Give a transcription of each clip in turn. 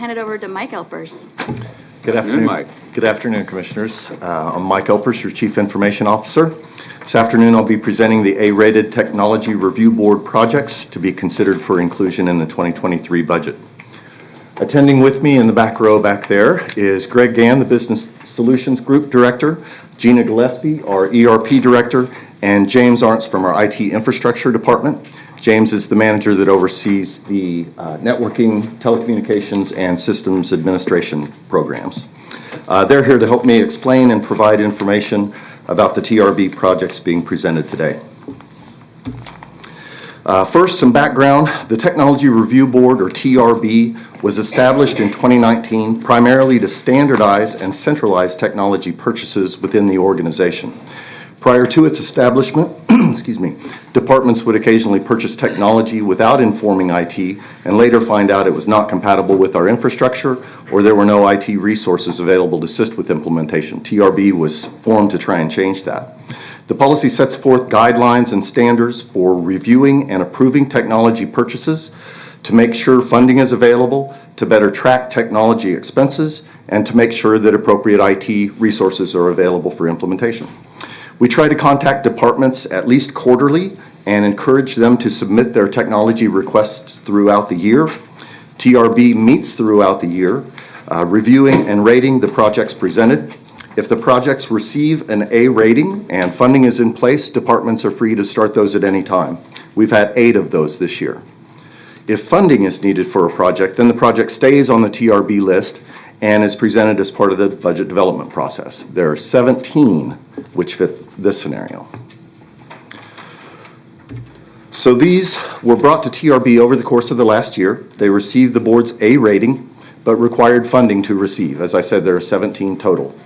hand it over to Mike Elpers. Good afternoon, Mike. Good afternoon, Commissioners. I'm Mike Elpers, your Chief Information Officer. This afternoon, I'll be presenting the A-rated Technology Review Board projects to be considered for inclusion in the 2023 budget. Attending with me in the back row back there is Greg Gann, the Business Solutions Group Director, Gina Gillespie, our ERP Director, and James Arntz from our IT Infrastructure Department. James is the manager that oversees the networking, telecommunications, and systems administration programs. They're here to help me explain and provide information about the TRB projects being presented today. First, some background. The Technology Review Board, or TRB, was established in 2019 primarily to standardize and centralize technology purchases within the organization. Prior to its establishment, departments would occasionally purchase technology without informing IT and later find out it was not compatible with our infrastructure or there were no IT resources available to assist with implementation. TRB was formed to try and change that. The policy sets forth guidelines and standards for reviewing and approving technology purchases, to make sure funding is available, to better track technology expenses, and to make sure that appropriate IT resources are available for implementation. We try to contact departments at least quarterly and encourage them to submit their technology requests throughout the year. TRB meets throughout the year, reviewing and rating the projects presented. If the projects receive an A rating and funding is in place, departments are free to start those at any time. We've had 8 of those this year. If funding is needed for a project, then the project stays on the TRB list and is presented as part of the budget development process. There are 17 which fit this scenario. So these were brought to TRB over the course of the last year. They received the board's A rating, but required funding to receive. As I said, there are 17 total.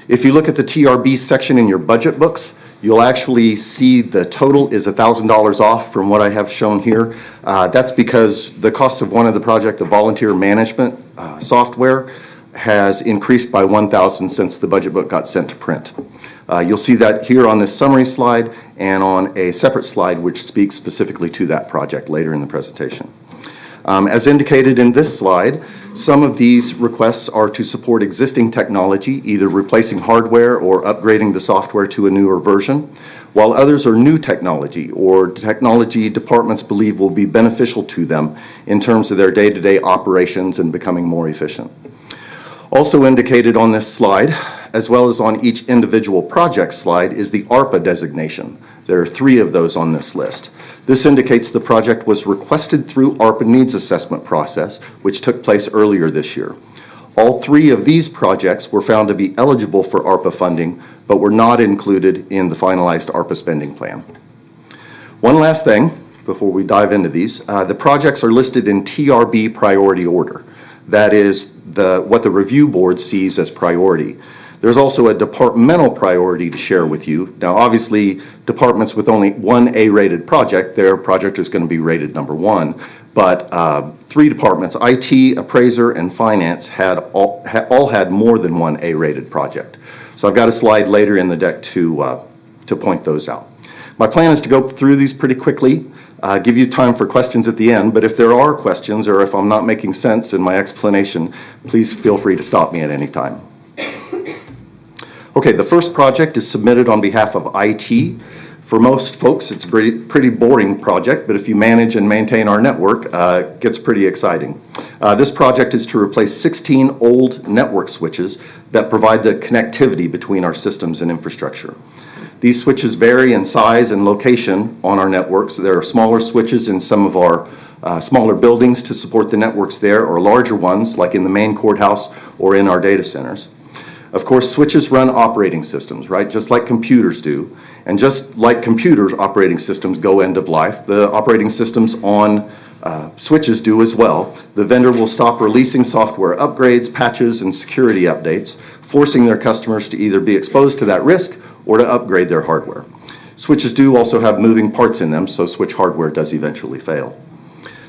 If you look at the TRB section in your budget books, you'll actually see the total is $1,000 off from what I have shown here. That's because the cost of one of the project, the volunteer management software, has increased by $1,000 since the budget book got sent to print. You'll see that here on this summary slide and on a separate slide which speaks specifically to that project later in the presentation. As indicated in this slide, some of these requests are to support existing technology, either replacing hardware or upgrading the software to a newer version, while others are new technology or technology departments believe will be beneficial to them in terms of their day-to-day operations and becoming more efficient. Also indicated on this slide, as well as on each individual project slide, is the Arpa designation. There are 3 of those on this list. This indicates the project was requested through ARPA needs assessment process, which took place earlier this year. All 3 of these projects were found to be eligible for ARPA funding, but were not included in the finalized ARPA spending plan. One last thing before we dive into these, the projects are listed in TRB priority order. That is what the review board sees as priority. There's also a departmental priority to share with you. Now, obviously, departments with only one A-rated project, their project is going to be rated number 1. But 3 departments, IT, appraiser, and finance, all had more than one A-rated project. So I've got a slide later in the deck to point those out. My plan is to go through these pretty quickly, give you time for questions at the end, but if there are questions or if I'm not making sense in my explanation, please feel free to stop me at any time. Okay, the first project is submitted on behalf of IT. For most folks, it's a pretty boring project, but if you manage and maintain our network, it gets pretty exciting. This project is to replace 16 old network switches that provide the connectivity between our systems and infrastructure. These switches vary in size and location on our networks. There are smaller switches in some of our smaller buildings to support the networks there, or larger ones like in the main courthouse or in our data centers. Of course, switches run operating systems, right? Just like computers do. And just like computers, operating systems go end of life, the operating systems on switches do as well. The vendor will stop releasing software upgrades, patches, and security updates, forcing their customers to either be exposed to that risk or to upgrade their hardware. Switches do also have moving parts in them, so switch hardware does eventually fail.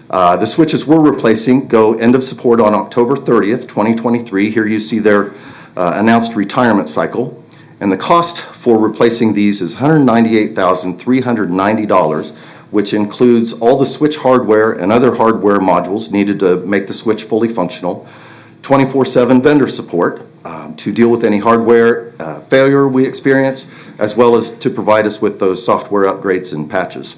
The switches we're replacing go end of support on October 30th, 2023. Here you see their announced retirement cycle, and the cost for replacing these is $198,390, which includes all the switch hardware and other hardware modules needed to make the switch fully functional, 24/7 vendor support to deal with any hardware failure we experience, as well as to provide us with those software upgrades and patches.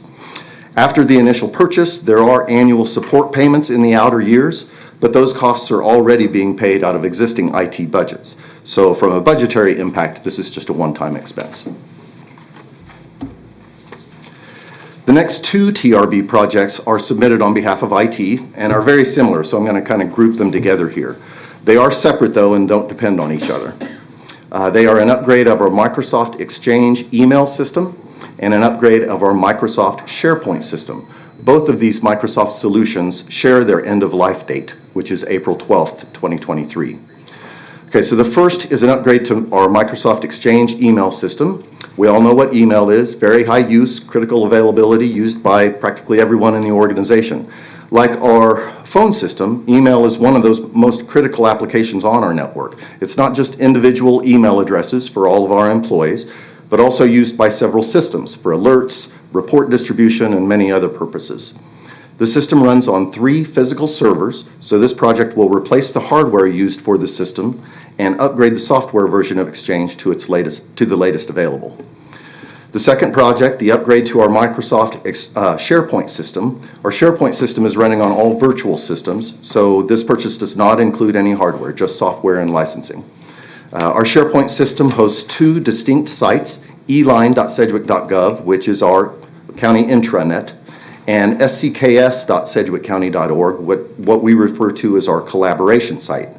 After the initial purchase, there are annual support payments in the outer years, but those costs are already being paid out of existing IT budgets. So from a budgetary impact, this is just a one-time expense. The next two TRB projects are submitted on behalf of IT and are very similar, so I'm going to kind of group them together here. They are separate, though, and don't depend on each other. They are an upgrade of our Microsoft Exchange email system and an upgrade of our Microsoft Sharepoint system. Both of these Microsoft solutions share their end-of-life date, which is April 12th, 2023. Okay, so the first is an upgrade to our Microsoft Exchange email system. We all know what email is, very high use, critical availability, used by practically everyone in the organization. Like our phone system, email is one of those most critical applications on our network. It's not just individual email addresses for all of our employees, but also used by several systems for alerts, report distribution, and many other purposes. The system runs on 3 physical servers, so this project will replace the hardware used for the system and upgrade the software version of Exchange to the latest available. The second project, the upgrade to our Microsoft Sharepoint system. Our Sharepoint system is running on all virtual systems, so this purchase does not include any hardware, just software and licensing. Our Sharepoint system hosts 2 distinct sites, eline.sedgwick.gov, which is our county intranet, and scks.sedgwickcounty.org, what we refer to as our collaboration site.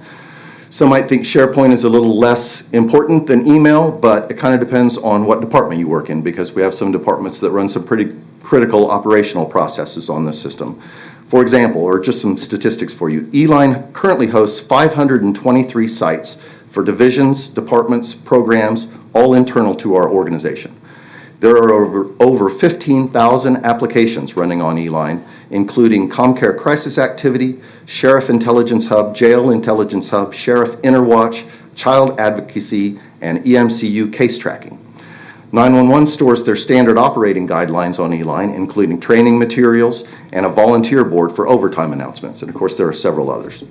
Some might think SharePoint is a little less important than email, but it kind of depends on what department you work in, because we have some departments that run some pretty critical operational processes on this system. For example, or just some statistics for you, Eline currently hosts 523 sites for divisions, departments, programs, all internal to our organization. There are over 15,000 applications running on Eline, including ComCare Crisis Activity, Sheriff Intelligence Hub, Jail Intelligence Hub, Sheriff Interwatch, Child Advocacy, and EMCU Case Tracking. 911 stores their standard operating guidelines on Eline, including training materials and a volunteer board for overtime announcements. And of course, there are several others.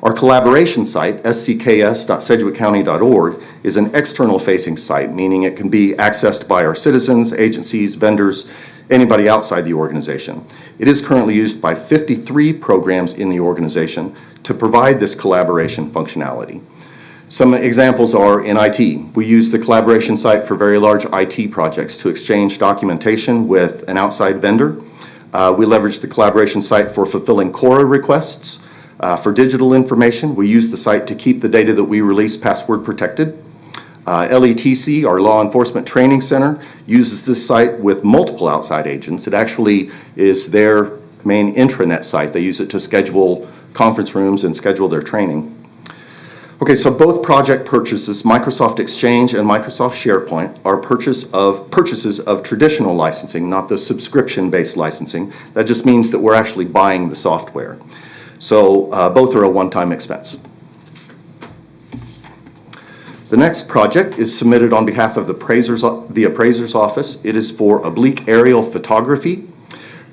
Our collaboration site, scks.sedgwickcounty.org, is an external-facing site, meaning it can be accessed by our citizens, agencies, vendors, anybody outside the organization. It is currently used by 53 programs in the organization to provide this collaboration functionality. Some examples are in IT. We use the collaboration site for very large IT projects to exchange documentation with an outside vendor. We leverage the collaboration site for fulfilling CORA requests. For digital information, we use the site to keep the data that we release password protected. LETC, our Law Enforcement Training Center, uses this site with multiple outside agents. It actually is their main intranet site. They use it to schedule conference rooms and schedule their training. Okay, so both project purchases, Microsoft Exchange and Microsoft Sharepoint, are purchases of traditional licensing, not the subscription-based licensing. That just means that we're actually buying the software. So both are a one-time expense. The next project is submitted on behalf of the appraiser's office. It is for oblique aerial photography.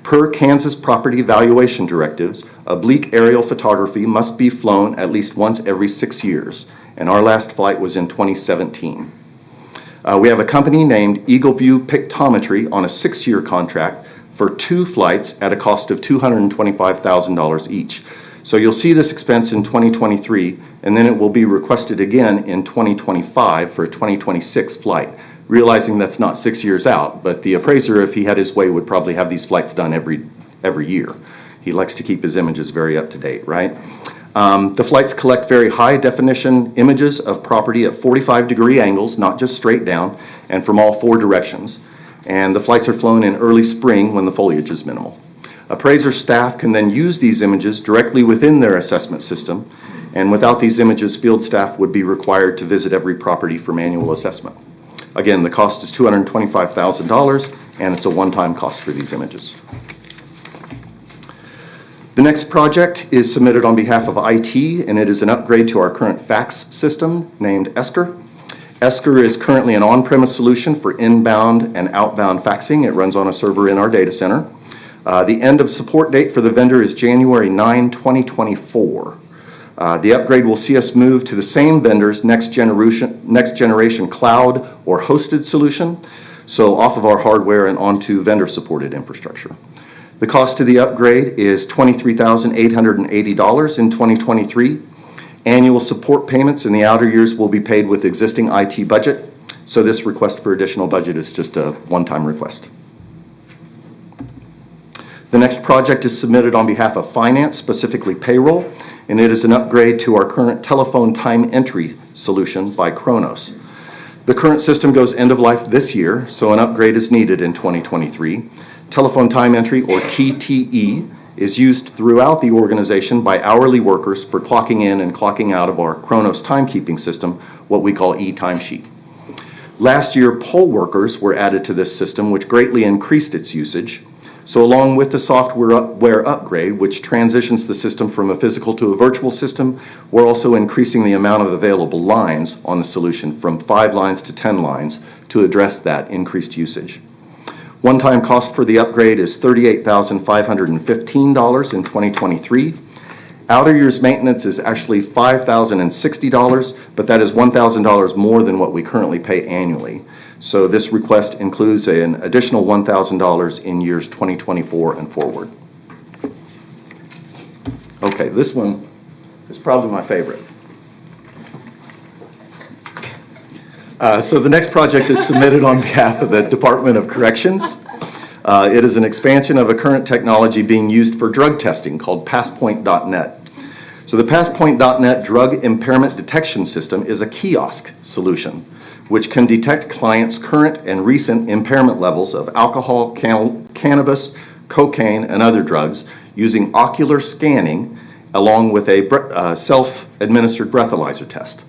Per Kansas property valuation directives, oblique aerial photography must be flown at least once every 6 years, and our last flight was in 2017. We have a company named Eagle View Pictometry on a 6-year contract for 2 flights at a cost of $225,000 each. So you'll see this expense in 2023, and then it will be requested again in 2025 for a 2026 flight, realizing that's not 6 years out, but the appraiser, if he had his way, would probably have these flights done every year. He likes to keep his images very up to date, right? The flights collect very high definition images of property at 45-degree angles, not just straight down, and from all 4 directions. And the flights are flown in early spring when the foliage is minimal. Appraiser staff can then use these images directly within their assessment system, and without these images, field staff would be required to visit every property for manual assessment. Again, the cost is $225,000, and it's a one-time cost for these images. The next project is submitted on behalf of IT, and it is an upgrade to our current fax system named Esker. Esker is currently an on-premise solution for inbound and outbound faxing. It runs on a server in our data center. The end of support date for the vendor is January 9, 2024. The upgrade will see us move to the same vendor's next generation cloud or hosted solution, so off of our hardware and onto vendor-supported infrastructure. The cost of the upgrade is $23,880 in 2023. Annual support payments in the outer years will be paid with existing IT budget, so this request for additional budget is just a one-time request. The next project is submitted on behalf of finance, specifically payroll, and it is an upgrade to our current telephone time entry solution by Kronos. The current system goes end of life this year, so an upgrade is needed in 2023. Telephone time entry, or TTE, is used throughout the organization by hourly workers for clocking in and clocking out of our Kronos timekeeping system, what we call e-timesheet. Last year, poll workers were added to this system, which greatly increased its usage. So along with the software upgrade, which transitions the system from a physical to a virtual system, we're also increasing the amount of available lines on the solution from 5 lines to 10 lines to address that increased usage. One-time cost for the upgrade is $38,515 in 2023. Outer years maintenance is actually $5,060, but that is $1,000 more than what we currently pay annually. So this request includes an additional $1,000 in years 2024 and forward. Okay, this one is probably my favorite. So the next project is submitted on behalf of the Department of Corrections. It is an expansion of a current technology being used for drug testing called Passpoint.net. So the Passpoint.net drug impairment detection system is a kiosk solution which can detect clients' current and recent impairment levels of alcohol, cannabis, cocaine, and other drugs using ocular scanning along with a self-administered breathalyzer test.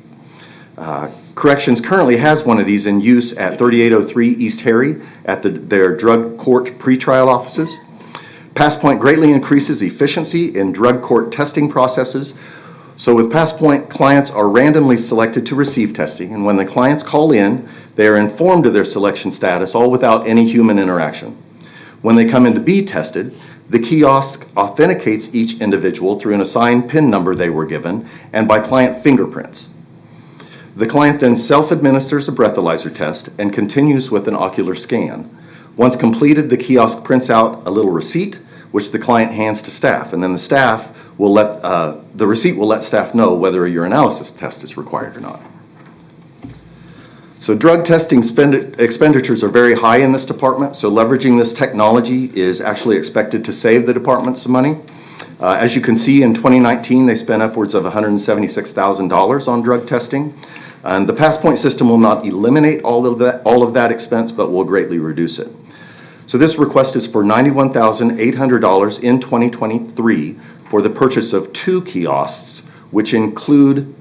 Corrections currently has one of these in use at 3803 East Harry at their drug court pretrial offices. Passpoint greatly increases efficiency in drug court testing processes. So with Passpoint, clients are randomly selected to receive testing, and when the clients call in, they are informed of their selection status, all without any human interaction. When they come in to be tested, the kiosk authenticates each individual through an assigned PIN number they were given and by client fingerprints. The client then self-administers a breathalyzer test and continues with an ocular scan. Once completed, the kiosk prints out a little receipt, which the client hands to staff, and then the receipt will let staff know whether a urinalysis test is required or not. So drug testing expenditures are very high in this department, so leveraging this technology is actually expected to save the department some money. As you can see, in 2019, they spent upwards of $176,000 on drug testing. And the Passpoint system will not eliminate all of that expense, but will greatly reduce it. So this request is for $91,800 in 2023 for the purchase of 2 kiosks, which include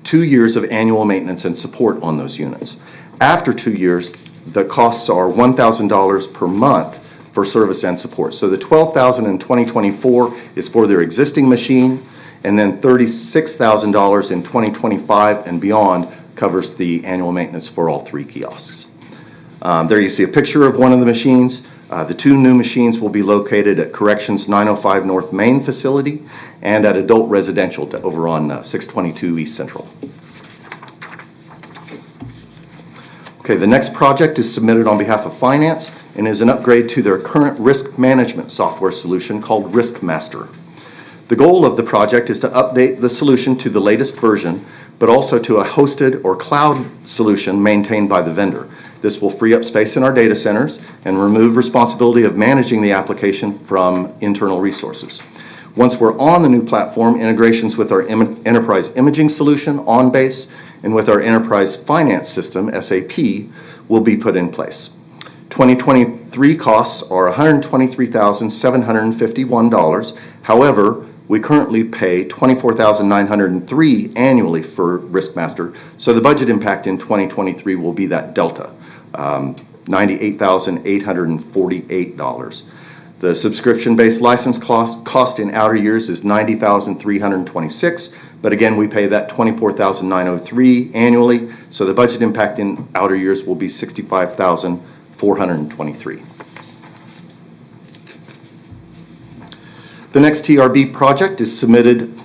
2 years of annual maintenance and support on those units. After 2 years, the costs are $1,000 per month for service and support. So the $12,000 in 2024 is for their existing machine, and then $36,000 in 2025 and beyond covers the annual maintenance for all 3 kiosks. There you see a picture of one of the machines. The 2 new machines will be located at Corrections 905 North Main facility and at Adult Residential over on 622 East Central. Okay, the next project is submitted on behalf of Finance and is an upgrade to their current risk management software solution called RiskMaster. The goal of the project is to update the solution to the latest version, but also to a hosted or cloud solution maintained by the vendor. This will free up space in our data centers and remove responsibility of managing the application from internal resources. Once we're on the new platform, integrations with our enterprise imaging solution, OnBase, and with our enterprise finance system, SAP, will be put in place. 2023 costs are $123,751. However, we currently pay $24,903 annually for RiskMaster, so the budget impact in 2023 will be that delta, $98,848. The subscription-based license cost in outer years is $90,326, but again, we pay that $24,903 annually, so the budget impact in outer years will be $65,423. The next TRB project is submitted,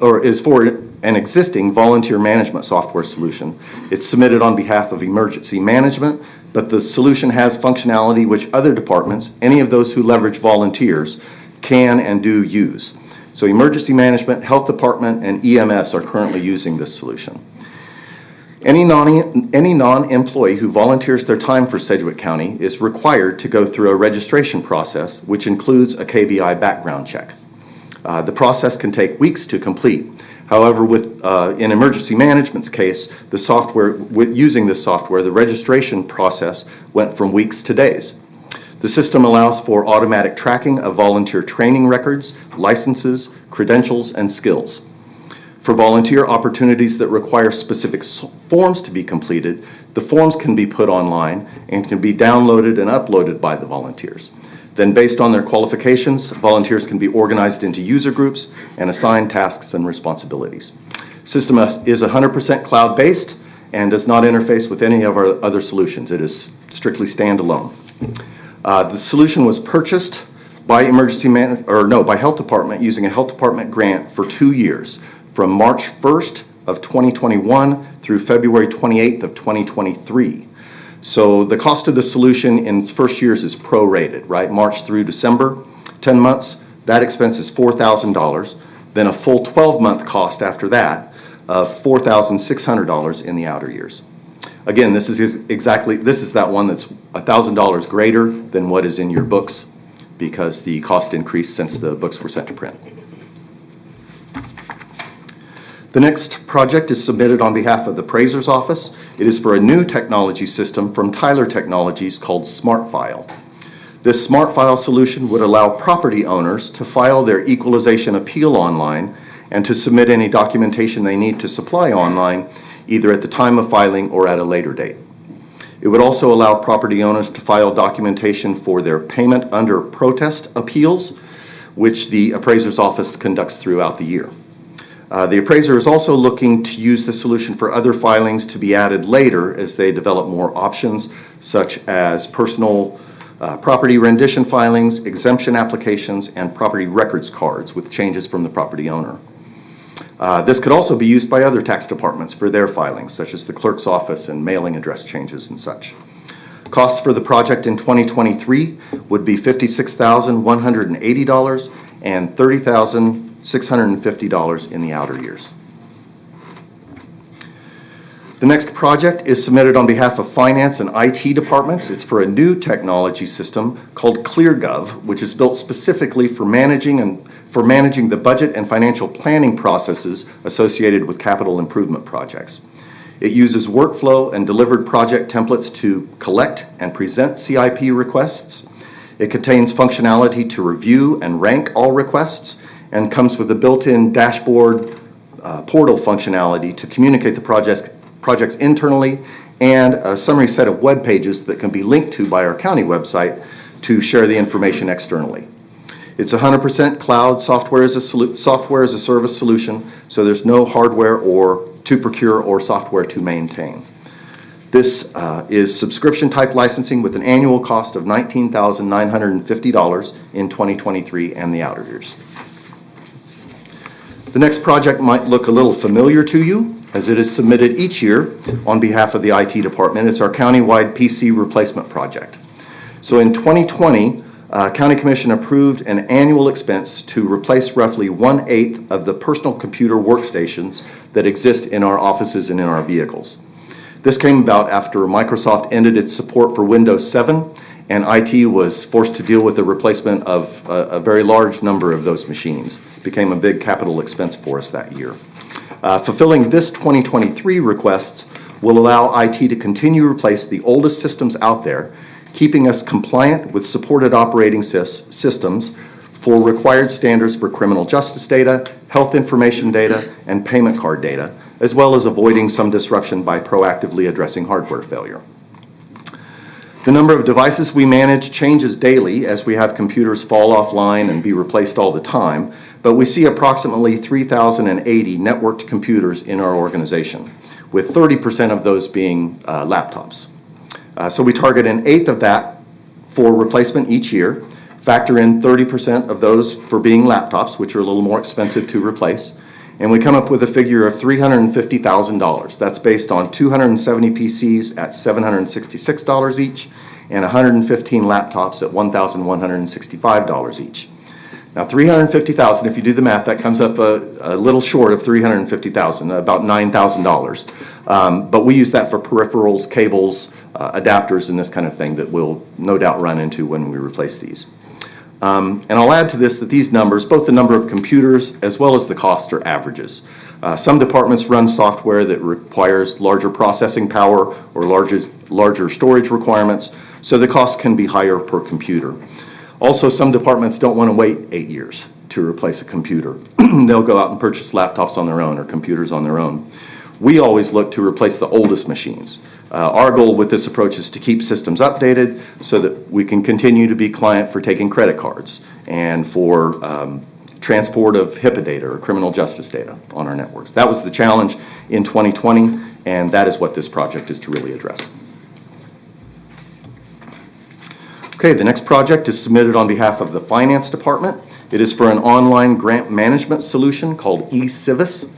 or is for an existing volunteer management software solution. It's submitted on behalf of emergency management, but the solution has functionality which other departments, any of those who leverage volunteers, can and do use. So emergency management, health department, and EMS are currently using this solution. Any non-employee who volunteers their time for Sedgwick County is required to go through a registration process, which includes a KBI background check. The process can take weeks to complete. However, in emergency management's case, using this software, the registration process went from weeks to days. The system allows for automatic tracking of volunteer training records, licenses, credentials, and skills. For volunteer opportunities that require specific forms to be completed, the forms can be put online and can be downloaded and uploaded by the volunteers. Then, based on their qualifications, volunteers can be organized into user groups and assigned tasks and responsibilities. System is 100% cloud-based and does not interface with any of our other solutions. It is strictly standalone. The solution was purchased by by health department using a health department grant for 2 years, from March 1st of 2021 through February 28th of 2023. So the cost of the solution in its first years is prorated, right? March through December, 10 months, that expense is $4,000. Then a full 12-month cost after that of $4,600 in the outer years. Again, this is that one that's $1,000 greater than what is in your books because the cost increased since the books were sent to print. The next project is submitted on behalf of the Appraiser's Office. It is for a new technology system from Tyler Technologies called SmartFile. This SmartFile solution would allow property owners to file their equalization appeal online and to submit any documentation they need to supply online, either at the time of filing or at a later date. It would also allow property owners to file documentation for their payment under protest appeals, which the Appraiser's Office conducts throughout the year. The appraiser is also looking to use the solution for other filings to be added later as they develop more options, such as personal property rendition filings, exemption applications, and property records cards with changes from the property owner. This could also be used by other tax departments for their filings, such as the clerk's office and mailing address changes and such. Costs for the project in 2023 would be $56,180 and $30,650 in the outer years. The next project is submitted on behalf of finance and IT departments. It's for a new technology system called ClearGov, which is built specifically for managing the budget and financial planning processes associated with capital improvement projects. It uses workflow and delivered project templates to collect and present CIP requests. It contains functionality to review and rank all requests, and comes with a built-in dashboard portal functionality to communicate the projects internally, and a summary set of web pages that can be linked to by our county website to share the information externally. It's 100% cloud software as a service solution, so there's no hardware to procure or software to maintain. This is subscription type licensing with an annual cost of $19,950 in 2023 and the outer years. The next project might look a little familiar to you, as it is submitted each year on behalf of the IT department. It's our countywide PC replacement project. So in 2020, County Commission approved an annual expense to replace roughly 1/8 of the personal computer workstations that exist in our offices and in our vehicles. This came about after Microsoft ended its support for Windows 7, and IT was forced to deal with the replacement of a very large number of those machines. It became a big capital expense for us that year. Fulfilling this 2023 request will allow IT to continue to replace the oldest systems out there, keeping us compliant with supported operating systems for required standards for criminal justice data, health information data, and payment card data, as well as avoiding some disruption by proactively addressing hardware failure. The number of devices we manage changes daily as we have computers fall offline and be replaced all the time, but we see approximately 3,080 networked computers in our organization, with 30% of those being laptops. So we target an eighth of that for replacement each year, factor in 30% of those for being laptops, which are a little more expensive to replace, and we come up with a figure of $350,000. That's based on 270 PCs at $766 each and 115 laptops at $1,165 each. Now, $350,000, if you do the math, that comes up a little short of $350,000, about $9,000. But we use that for peripherals, cables, adapters, and this kind of thing that we'll no doubt run into when we replace these. And I'll add to this that these numbers, both the number of computers as well as the cost, are averages. Some departments run software that requires larger processing power or larger storage requirements, so the cost can be higher per computer. Also, some departments don't want to wait 8 years to replace a computer. They'll go out and purchase laptops on their own or computers on their own. We always look to replace the oldest machines. Our goal with this approach is to keep systems updated so that we can continue to be client for taking credit cards and for transport of HIPAA data or criminal justice data on our networks. That was the challenge in 2020, and that is what this project is to really address. Okay, the next project is submitted on behalf of the Finance Department. It is for an online grant management solution called eCivis.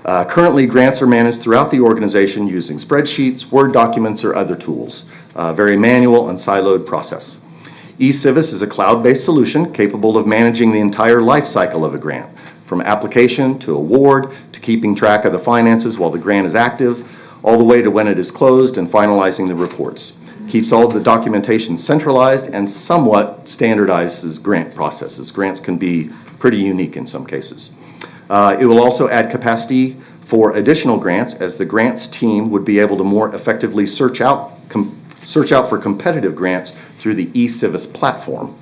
Currently, grants are managed throughout the organization using spreadsheets, Word documents, or other tools. Very manual and siloed process. eCivis is a cloud-based solution capable of managing the entire life cycle of a grant, from application to award to keeping track of the finances while the grant is active, all the way to when it is closed and finalizing the reports. Keeps all of the documentation centralized and somewhat standardizes grant processes. Grants can be pretty unique in some cases. It will also add capacity for additional grants, as the grants team would be able to more effectively search out for competitive grants through the eCivis platform.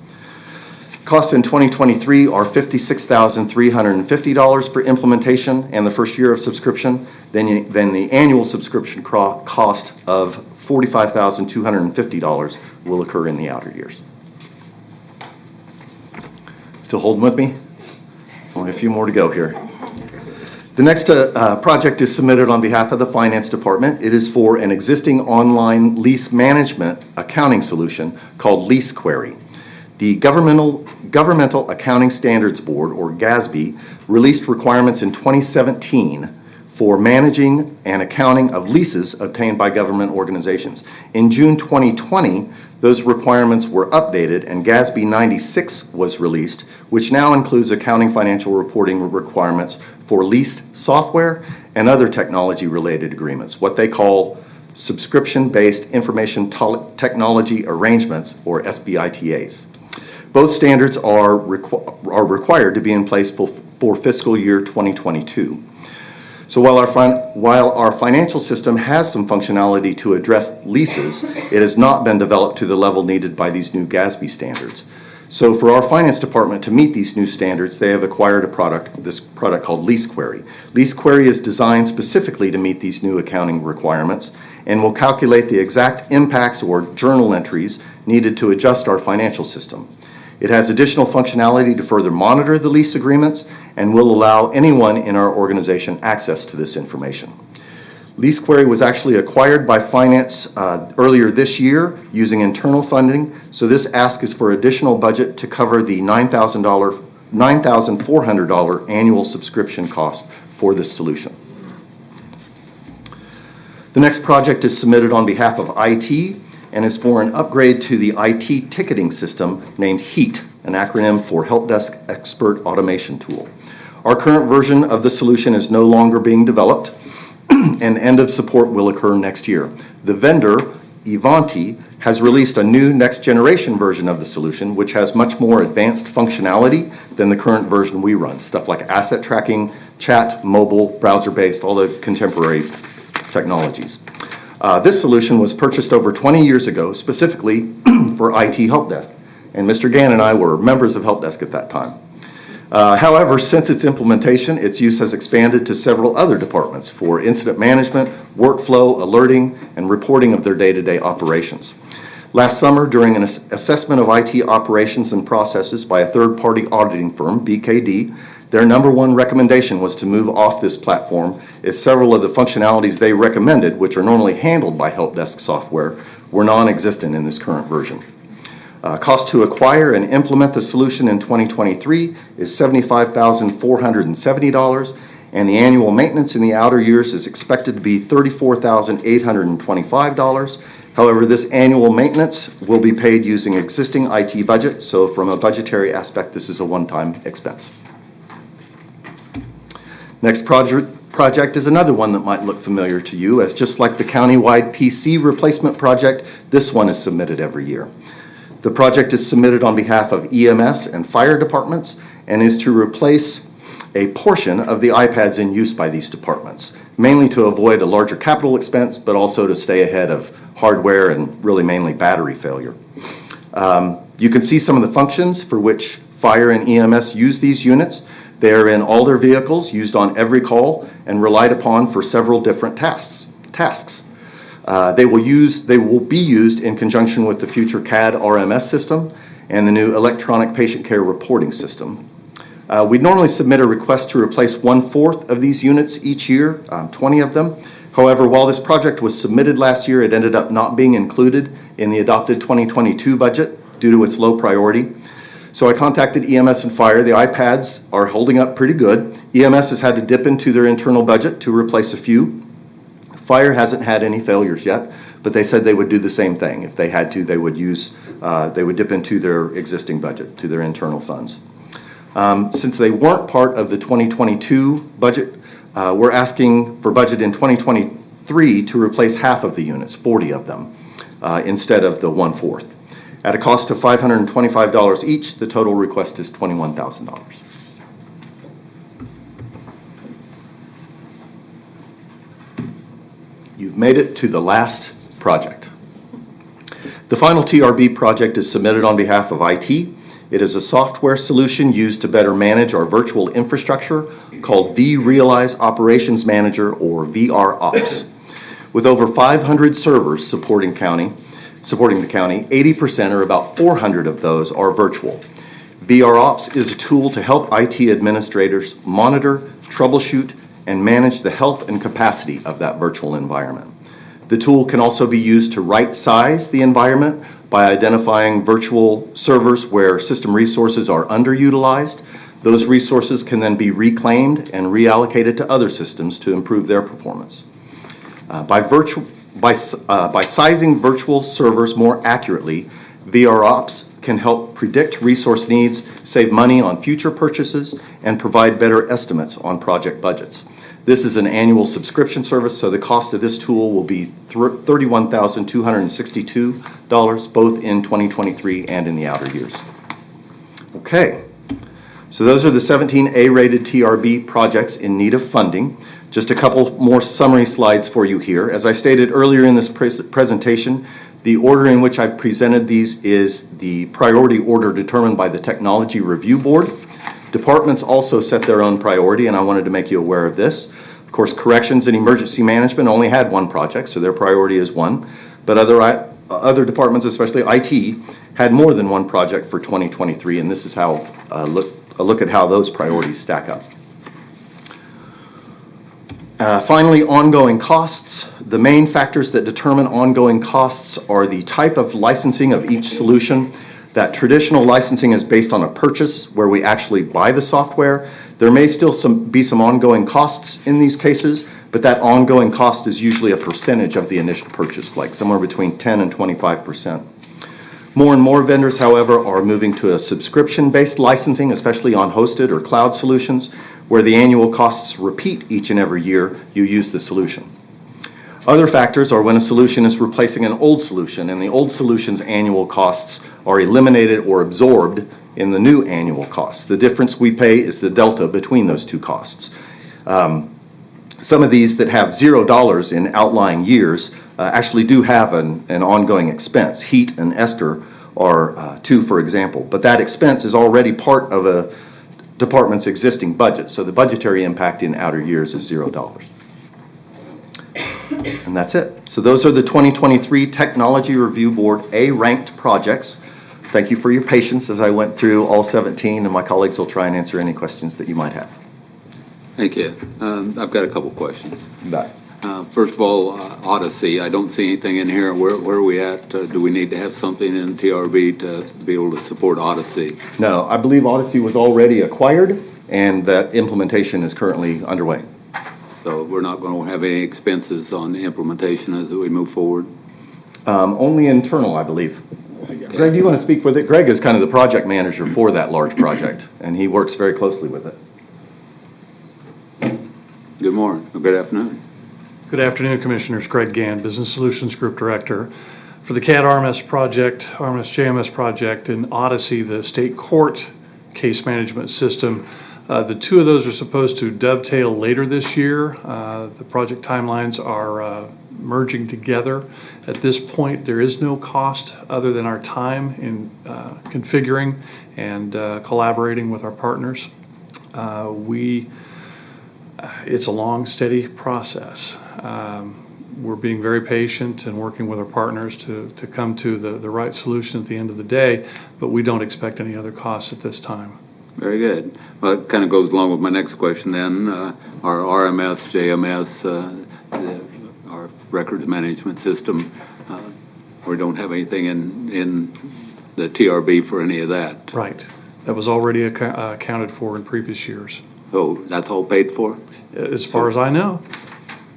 Costs in 2023 are $56,350 for implementation and the first year of subscription. Then the annual subscription cost of $45,250 will occur in the outer years. Still holding with me? Only a few more to go here. The next project is submitted on behalf of the Finance Department. It is for an existing online lease management accounting solution called Lease Query. The Governmental Accounting Standards Board, or GASB, released requirements in 2017 for managing and accounting of leases obtained by government organizations. In June 2020, those requirements were updated and GASB 96 was released, which now includes accounting financial reporting requirements for leased software and other technology-related agreements, what they call subscription-based information technology arrangements, or SBITAs. Both standards are required to be in place for fiscal year 2022. So while our financial system has some functionality to address leases, it has not been developed to the level needed by these new GASB standards. So for our Finance Department to meet these new standards, they have acquired this product called Lease Query. Lease Query is designed specifically to meet these new accounting requirements and will calculate the exact impacts or journal entries needed to adjust our financial system. It has additional functionality to further monitor the lease agreements and will allow anyone in our organization access to this information. Lease Query was actually acquired by Finance earlier this year using internal funding, so this ask is for additional budget to cover the $9,400 annual subscription cost for this solution. The next project is submitted on behalf of IT and is for an upgrade to the IT ticketing system named HEAT, an acronym for Help Desk Expert Automation Tool. Our current version of the solution is no longer being developed, and end of support will occur next year. The vendor, Ivanti, has released a new next generation version of the solution, which has much more advanced functionality than the current version we run. Stuff like asset tracking, chat, mobile, browser-based, all the contemporary technologies. This solution was purchased over 20 years ago, specifically for IT Help Desk, and Mr. Gann and I were members of Help Desk at that time. However, since its implementation, its use has expanded to several other departments for incident management, workflow, alerting, and reporting of their day-to-day operations. Last summer, during an assessment of IT operations and processes by a third-party auditing firm, BKD, their number one recommendation was to move off this platform, as several of the functionalities they recommended, which are normally handled by help desk software, were non-existent in this current version. Cost to acquire and implement the solution in 2023 is $75,470, and the annual maintenance in the outer years is expected to be $34,825. However, this annual maintenance will be paid using existing IT budget, so from a budgetary aspect, this is a one-time expense. Next project is another one that might look familiar to you, as just like the countywide PC replacement project, this one is submitted every year. The project is submitted on behalf of EMS and fire departments and is to replace a portion of the iPads in use by these departments, mainly to avoid a larger capital expense, but also to stay ahead of hardware and really mainly battery failure. You can see some of the functions for which fire and EMS use these units. They are in all their vehicles, used on every call, and relied upon for several different tasks. They will be used in conjunction with the future CAD RMS system and the new electronic patient care reporting system. We'd normally submit a request to replace 1/4 of these units each year, 20 of them. However, while this project was submitted last year, it ended up not being included in the adopted 2022 budget due to its low priority. So I contacted EMS and fire. The iPads are holding up pretty good. EMS has had to dip into their internal budget to replace a few. Fire hasn't had any failures yet, but they said they would do the same thing. If they had to, they would dip into their existing budget, to their internal funds. Since they weren't part of the 2022 budget, we're asking for budget in 2023 to replace half of the units, 40 of them, instead of the 1/4. At a cost of $525 each, the total request is $21,000. You've made it to the last project. The final TRB project is submitted on behalf of IT. It is a software solution used to better manage our virtual infrastructure called vRealize Operations Manager, or VROps. With over 500 servers supporting the county, 80% or about 400 of those are virtual. VROps is a tool to help IT administrators monitor, troubleshoot, and manage the health and capacity of that virtual environment. The tool can also be used to right-size the environment by identifying virtual servers where system resources are underutilized. Those resources can then be reclaimed and reallocated to other systems to improve their performance. By sizing virtual servers more accurately, VROps can help predict resource needs, save money on future purchases, and provide better estimates on project budgets. This is an annual subscription service, so the cost of this tool will be $31,262, both in 2023 and in the outer years. Okay, so those are the 17 A-rated TRB projects in need of funding. Just a couple more summary slides for you here. As I stated earlier in this presentation, the order in which I've presented these is the priority order determined by the Technology Review Board. Departments also set their own priority, and I wanted to make you aware of this. Of course, corrections and emergency management only had one project, so their priority is one. But other departments, especially IT, had more than one project for 2023, and this is how a look at how those priorities stack up. Finally, ongoing costs. The main factors that determine ongoing costs are the type of licensing of each solution. That traditional licensing is based on a purchase where we actually buy the software. There may still be some ongoing costs in these cases, but that ongoing cost is usually a percentage of the initial purchase, like somewhere between 10 and 25%. More and more vendors, however, are moving to a subscription-based licensing, especially on hosted or cloud solutions, where the annual costs repeat each and every year you use the solution. Other factors are when a solution is replacing an old solution, and the old solution's annual costs are eliminated or absorbed in the new annual costs. The difference we pay is the delta between those two costs. Some of these that have $0 in outlying years actually do have an ongoing expense. Heat and Ester are two, for example, but that expense is already part of a department's existing budget, so the budgetary impact in outer years is $0. And that's it. So those are the 2023 Technology Review Board A-ranked projects. Thank you for your patience as I went through all 17, and my colleagues will try and answer any questions that you might have. Thank you. I've got a couple questions. Bye. First of all, Odyssey, I don't see anything in here. Where are we at? Do we need to have something in TRB to be able to support Odyssey? No, I believe Odyssey was already acquired, and that implementation is currently underway. So we're not going to have any expenses on the implementation as we move forward? Only internal, I believe. Greg, do you want to speak with it? Greg is kind of the project manager for that large project, and he works very closely with it. Good morning, or good afternoon. Good afternoon, Commissioners. Greg Gann, Business Solutions Group Director. For the CAD RMS project, RMS JMS project in Odyssey, the state court case management system, the two of those are supposed to dovetail later this year. The project timelines are merging together. At this point, there is no cost other than our time in configuring and collaborating with our partners. It's a long, steady process. We're being very patient and working with our partners to come to the right solution at the end of the day, but we don't expect any other costs at this time. Very good. Well, it kind of goes along with my next question then. Our RMS, JMS, our records management system, we don't have anything in the TRB for any of that. Right. That was already accounted for in previous years. So that's all paid for? As far as I know.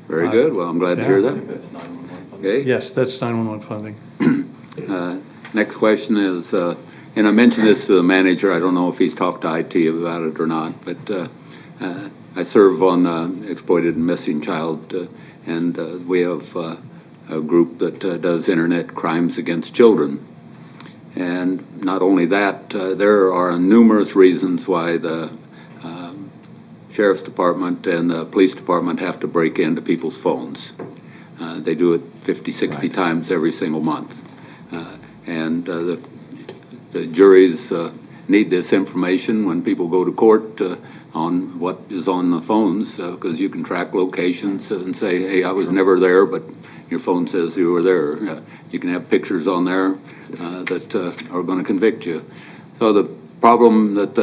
Very good. Well, I'm glad to hear that. Okay. Yes, that's 911 funding. Next question is, and I mentioned this to the manager, I don't know if he's talked to IT about it or not, but I serve on exploited and missing child, and we have a group that does internet crimes against children. And not only that, there are numerous reasons why the Sheriff's Department and the Police Department have to break into people's phones. They do it 50, 60 times every single month. And the juries need this information when people go to court on what is on the phones, because you can track locations and say, hey, I was never there, but your phone says you were there. You can have pictures on there that are going to convict you. So the problem that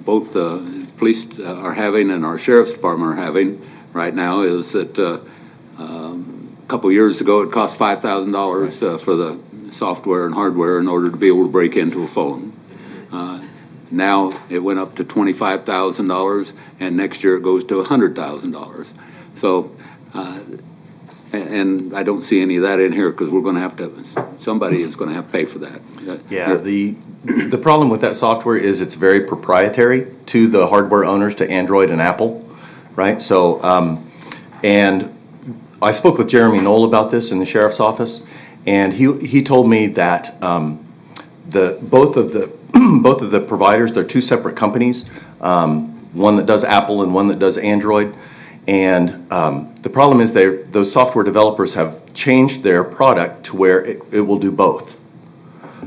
both the police are having and our Sheriff's Department are having right now is that a couple years ago it cost $5,000 for the software and hardware in order to be able to break into a phone. Now it went up to $25,000, and next year it goes to $100,000. So, and I don't see any of that in here because we're going to have to, somebody is going to have to pay for that. Yeah, the problem with that software is it's very proprietary to the hardware owners, to Android and Apple, right? So, and I spoke with Jeremy Knoll about this in the sheriff's office, and he told me that both of the providers, they're two separate companies, one that does Apple and one that does Android. And the problem is those software developers have changed their product to where it will do both.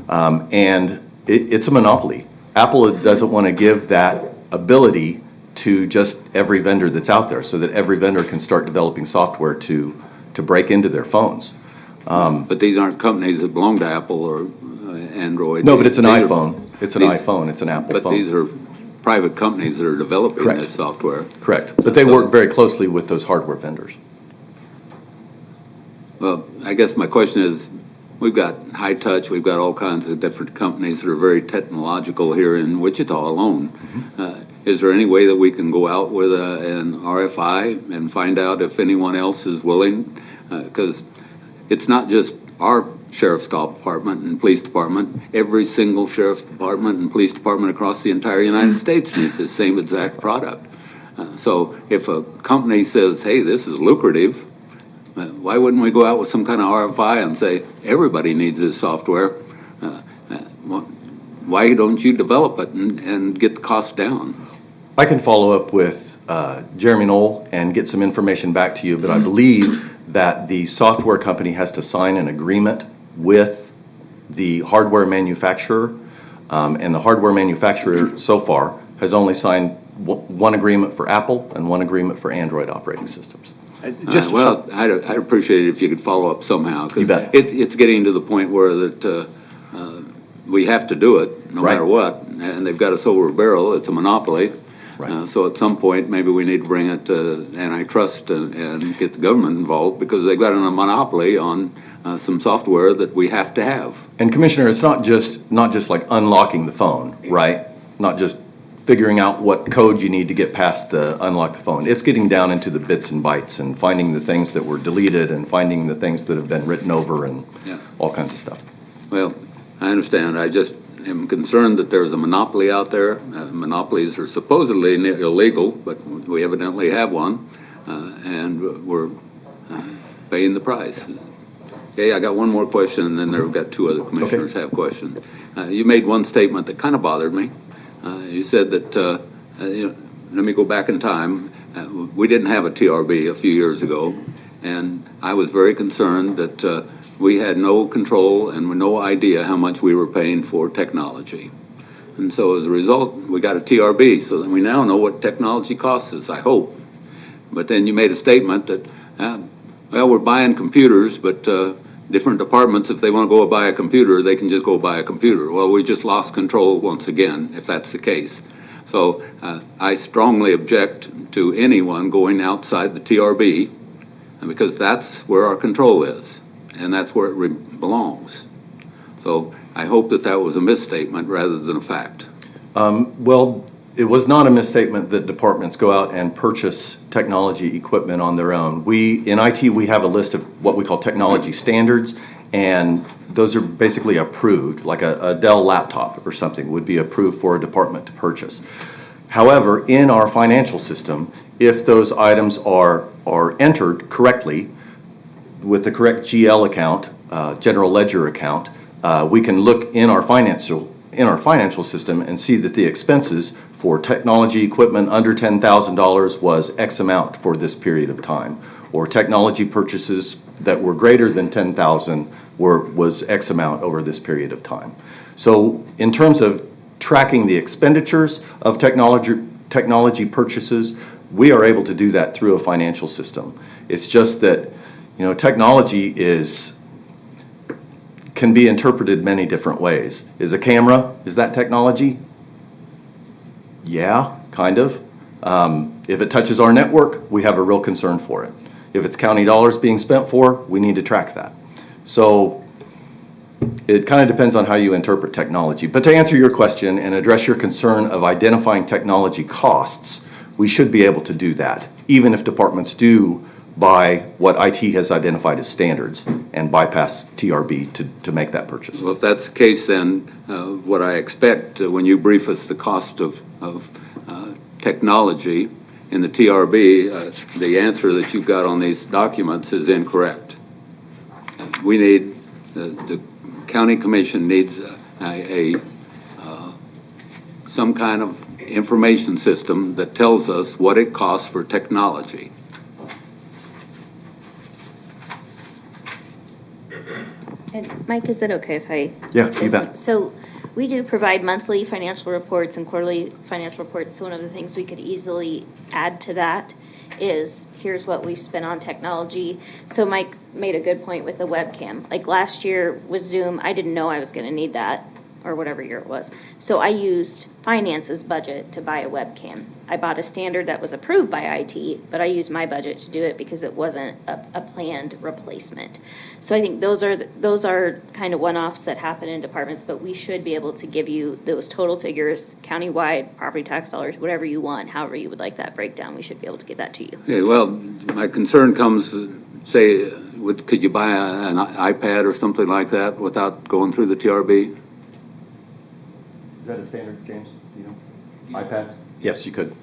And it's a monopoly. Apple doesn't want to give that ability to just every vendor that's out there, so that every vendor can start developing software to break into their phones. But these aren't companies that belong to Apple or Android. No, but it's an iPhone. It's an iPhone. It's an Apple phone. But these are private companies that are developing Correct. this software. Correct. But they work very closely with those hardware vendors. Well, I guess my question is, we've got High Touch, we've got all kinds of different companies that are very technological here in Wichita alone. Mm-hmm. Is there any way that we can go out with an RFI and find out if anyone else is willing? Because it's not just our Sheriff's Department and Police Department. Every single Sheriff's Department and Police Department across the entire United States needs the same exact product. So if a company says, hey, this is lucrative, why wouldn't we go out with some kind of RFI and say, everybody needs this software? Why don't you develop it and get the cost down? I can follow up with Jeremy Knoll and get some information back to you, but I believe that the software company has to sign an agreement with the hardware manufacturer, and the hardware manufacturer so far has only signed one agreement for Apple and one agreement for Android operating systems. Just Well, I'd appreciate it if you could follow up somehow. 'Cause You bet. It's getting to the point where we have to do it, no Right. matter what, and they've got us over a barrel. It's a monopoly. Right. So at some point, maybe we need to bring it to antitrust and get the government involved, because they've got a monopoly on some software that we have to have. And Commissioner, it's not just like unlocking the phone, right? Not just figuring out what code you need to get past the unlock the phone. It's getting down into the bits and bytes and finding the things that were deleted and finding the things that have been written over and Yeah. all kinds of stuff. Well, I understand. I just am concerned that there's a monopoly out there. Monopolies are supposedly illegal, but we evidently have one, and we're paying the price. Okay, I got one more question, and then I've got two other commissioners have questions. You made one statement that kind of bothered me. You said that, let me go back in time. We didn't have a TRB a few years ago, and I was very concerned that we had no control and no idea how much we were paying for technology. And so as a result, we got a TRB, so that we now know what technology costs us, I hope. But then you made a statement that, well, we're buying computers, but different departments, if they want to go buy a computer, they can just go buy a computer. Well, we just lost control once again, if that's the case. So I strongly object to anyone going outside the TRB, because that's where our control is, and that's where it belongs. So I hope that that was a misstatement rather than a fact. Well, it was not a misstatement that departments go out and purchase technology equipment on their own. In IT, we have a list of what we call technology standards, and those are basically approved, like a Dell laptop or something would be approved for a department to purchase. However, in our financial system, if those items are entered correctly with the correct GL account, general ledger account, we can look in our financial system and see that the expenses for technology equipment under $10,000 was X amount for this period of time, or technology purchases that were greater than $10,000 was X amount over this period of time. So in terms of tracking the expenditures of technology purchases, we are able to do that through a financial system. It's just that, technology can be interpreted many different ways. Is a camera, is that technology? Yeah, kind of. If it touches our network, we have a real concern for it. If it's county dollars being spent for, we need to track that. So it kind of depends on how you interpret technology. But to answer your question and address your concern of identifying technology costs, we should be able to do that, even if departments do buy what IT has identified as standards and bypass TRB to make that purchase. Well, if that's the case, then what I expect when you brief us the cost of technology in the TRB, the answer that you've got on these documents is incorrect. We need, the county commission needs some kind of information system that tells us what it costs for technology. And Mike, is it okay if I? Yeah, you bet. So we do provide monthly financial reports and quarterly financial reports. So one of the things we could easily add to that is, here's what we've spent on technology. So Mike made a good point with the webcam. Like last year with Zoom, I didn't know I was going to need that, or whatever year it was. So I used finance's budget to buy a webcam. I bought a standard that was approved by IT, but I used my budget to do it because it wasn't a planned replacement. So I think those are kind of one-offs that happen in departments, but we should be able to give you those total figures, countywide, property tax dollars, whatever you want, however you would like that breakdown, we should be able to give that to you. Okay, well, my concern comes, say, could you buy an iPad or something like that without going through the TRB? Is that a standard, James? iPads? Yes, you could.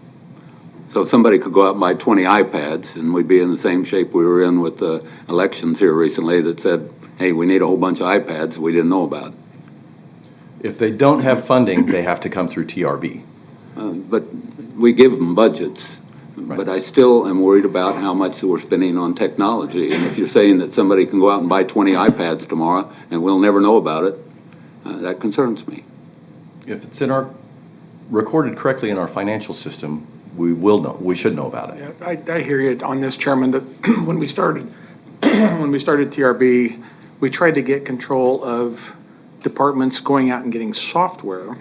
So somebody could go out and buy 20 iPads, and we'd be in the same shape we were in with the elections here recently that said, hey, we need a whole bunch of iPads we didn't know about. If they don't have funding, they have to come through TRB. But we give them budgets. Right. But I still am worried about how much we're spending on technology. And if you're saying that somebody can go out and buy 20 iPads tomorrow and we'll never know about it, that concerns me. If it's recorded correctly in our financial system, we should know about it. Yeah, I hear you on this, Chairman, that when we started, when we started TRB, we tried to get control of departments going out and getting software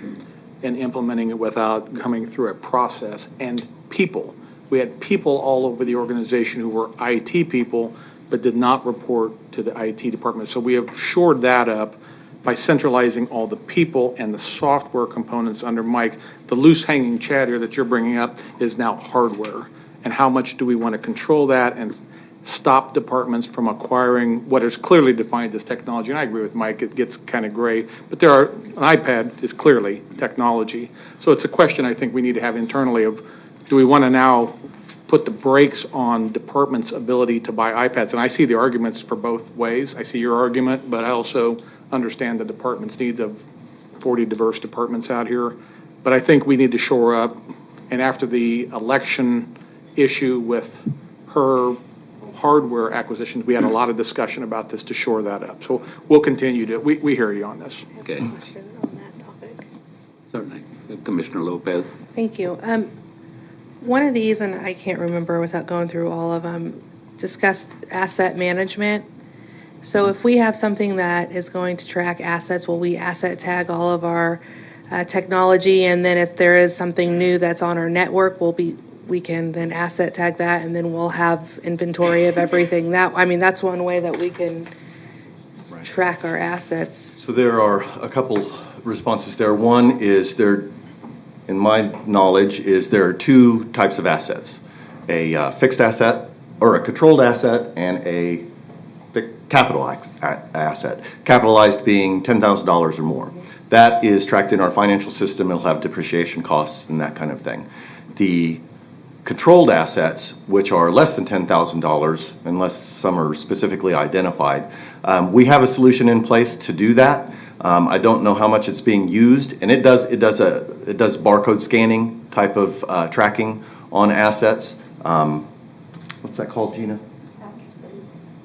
and implementing it without coming through a process, and people. We had people all over the organization who were IT people, but did not report to the IT department. So we have shored that up by centralizing all the people and the software components under Mike. The loose hanging chatter that you're bringing up is now hardware. And how much do we want to control that and stop departments from acquiring what is clearly defined as technology? And I agree with Mike, it gets kind of gray, but an iPad is clearly technology. So it's a question I think we need to have internally of, do we want to now put the brakes on departments' ability to buy iPads? And I see the arguments for both ways. I see your argument, but I also understand the department's needs of 40 diverse departments out here. But I think we need to shore up, and after the election issue with her hardware acquisitions, we had a lot of discussion about this to shore that up. So we'll continue to, we hear you on this. Okay, Question on that topic. certainly. Commissioner Lopez? Thank you. One of these, and I can't remember without going through all of them, discussed asset management. So if we have something that is going to track assets, will we asset tag all of our technology? And then if there is something new that's on our network, we can then asset tag that, and then we'll have inventory of everything. That's one way that we can track our assets. So there are a couple responses there. One is in my knowledge, there are two types of assets: a fixed asset, or a controlled asset, and a capital asset. Capitalized being $10,000 or more. That is tracked in our financial system. It'll have depreciation costs and that kind of thing. The controlled assets, which are less than $10,000, unless some are specifically identified, we have a solution in place to do that. I don't know how much it's being used, and it does barcode scanning type of tracking on assets. What's that called, Gina?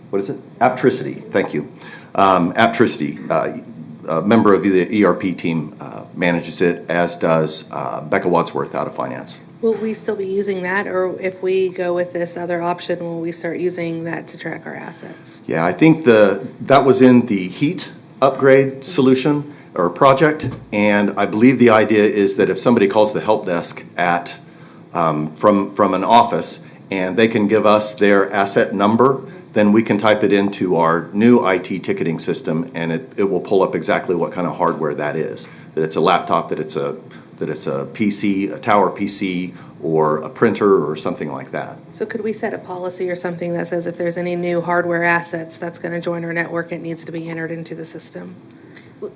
What is it? Aptricity. Thank you. Aptricity. A member of the ERP team manages it, as does Becca Wadsworth out of finance. Will we still be using that, or if we go with this other option, will we start using that to track our assets? Yeah, I think that was in the heat upgrade solution or project, and I believe the idea is that if somebody calls the help desk at from an office and they can give us their asset number, then we can type it into our new IT ticketing system, and it will pull up exactly what kind of hardware that is. That it's a laptop, that it's a PC, a tower PC, or a printer, or something like that. So could we set a policy or something that says if there's any new hardware assets that's going to join our network, it needs to be entered into the system?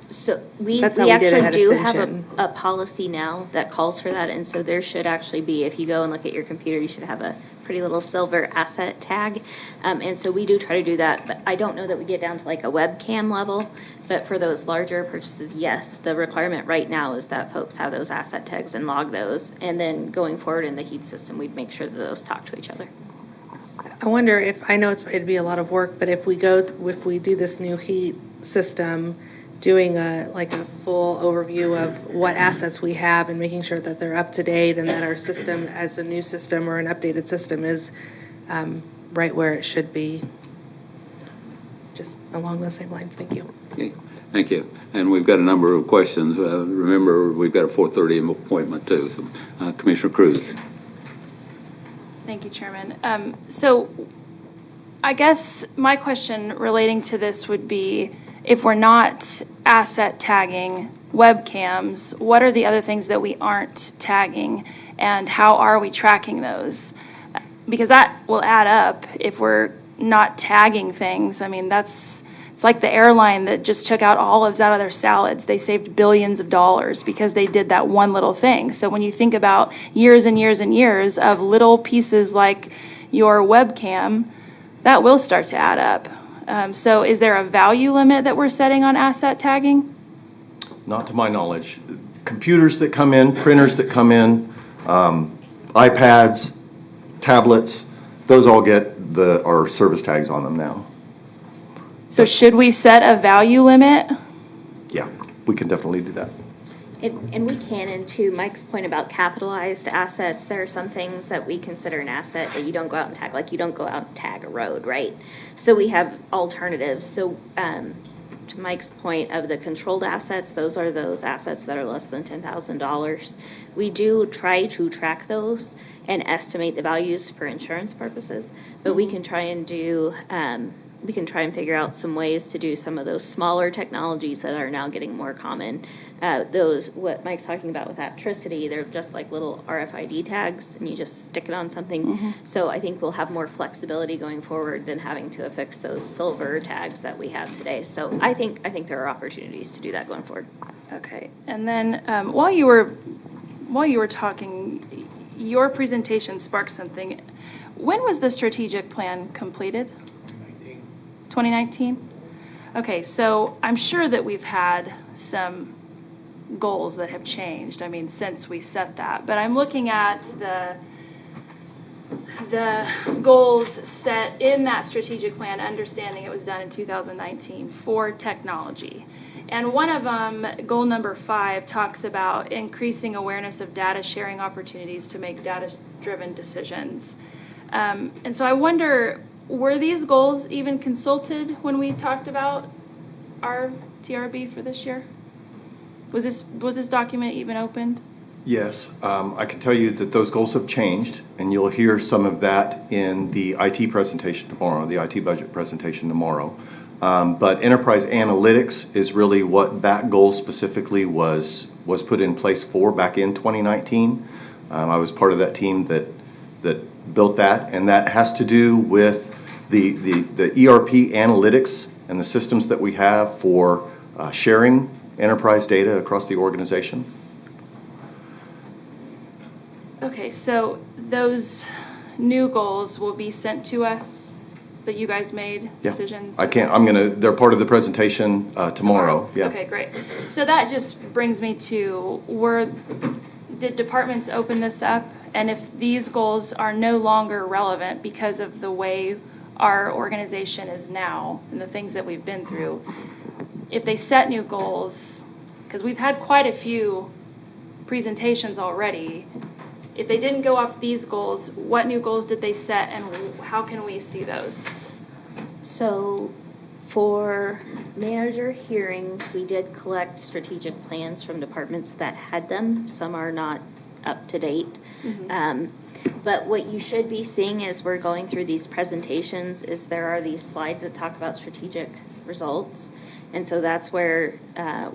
So we That's how we did it actually at do have Ascension. a policy now that calls for that, and so there should actually be, if you go and look at your computer, you should have a pretty little silver asset tag. And so we do try to do that, but I don't know that we get down to like a webcam level, but for those larger purchases, yes, the requirement right now is that folks have those asset tags and log those, and then going forward in the heat system, we'd make sure that those talk to each other. I wonder if, I know it'd be a lot of work, but if we do this new heat system, doing a full overview of what assets we have and making sure that they're up to date and that our system as a new system or an updated system is right where it should be. Just along those same lines. Thank you. Okay, thank you. And we've got a number of questions. Remember, we've got a 4:30 appointment too. So, Commissioner Cruz. Thank you, Chairman. So I guess my question relating to this would be, if we're not asset tagging webcams, what are the other things that we aren't tagging, and how are we tracking those? Because that will add up if we're not tagging things. I mean, it's like the airline that just took out olives out of their salads. They saved billions of dollars because they did that one little thing. So when you think about years and years and years of little pieces like your webcam, that will start to add up. So is there a value limit that we're setting on asset tagging? Not to my knowledge. Computers that come in, printers that come in, iPads, tablets, those all get our service tags on them now. So should we set a value limit? Yeah, we can definitely do that. And we can, and to Mike's point about capitalized assets, there are some things that we consider an asset that you don't go out and tag, like you don't go out and tag a road, right? So we have alternatives. So to Mike's point of the controlled assets, those are those assets that are less than $10,000. We do try to track those and estimate the values for insurance purposes, but we can try and do, we can try and figure out some ways to do some of those smaller technologies that are now getting more common. Those, what Mike's talking about with Aptricity, they're just like little RFID tags, and you just stick it on something. So I think we'll have more flexibility going forward than having to affix those silver tags that we have today. So I think there are opportunities to do that going forward. Okay, and then while you were talking, your presentation sparked something. When was the strategic plan completed? 2019? Okay, so I'm sure that we've had some goals that have changed, I mean, since we set that. But I'm looking at the goals set in that strategic plan, understanding it was done in 2019 for technology. And one of them, goal number 5, talks about increasing awareness of data sharing opportunities to make data-driven decisions. And so I wonder, were these goals even consulted when we talked about our TRB for this year? Was this document even opened? Yes, I can tell you that those goals have changed, and you'll hear some of that in the IT presentation tomorrow, the IT budget presentation tomorrow. But enterprise analytics is really what that goal specifically was put in place for back in 2019. I was part of that team that built that, and that has to do with the ERP analytics and the systems that we have for sharing enterprise data across the organization. Okay, so those new goals will be sent to us that you guys made decisions? They're part of the presentation tomorrow. Yeah. Okay, great. So that just brings me to, did departments open this up? And if these goals are no longer relevant because of the way our organization is now and the things that we've been through, if they set new goals, because we've had quite a few presentations already, if they didn't go off these goals, what new goals did they set and how can we see those? So for manager hearings, we did collect strategic plans from departments that had them. Some are not up to date. But what you should be seeing as we're going through these presentations is there are these slides that talk about strategic results. And so that's where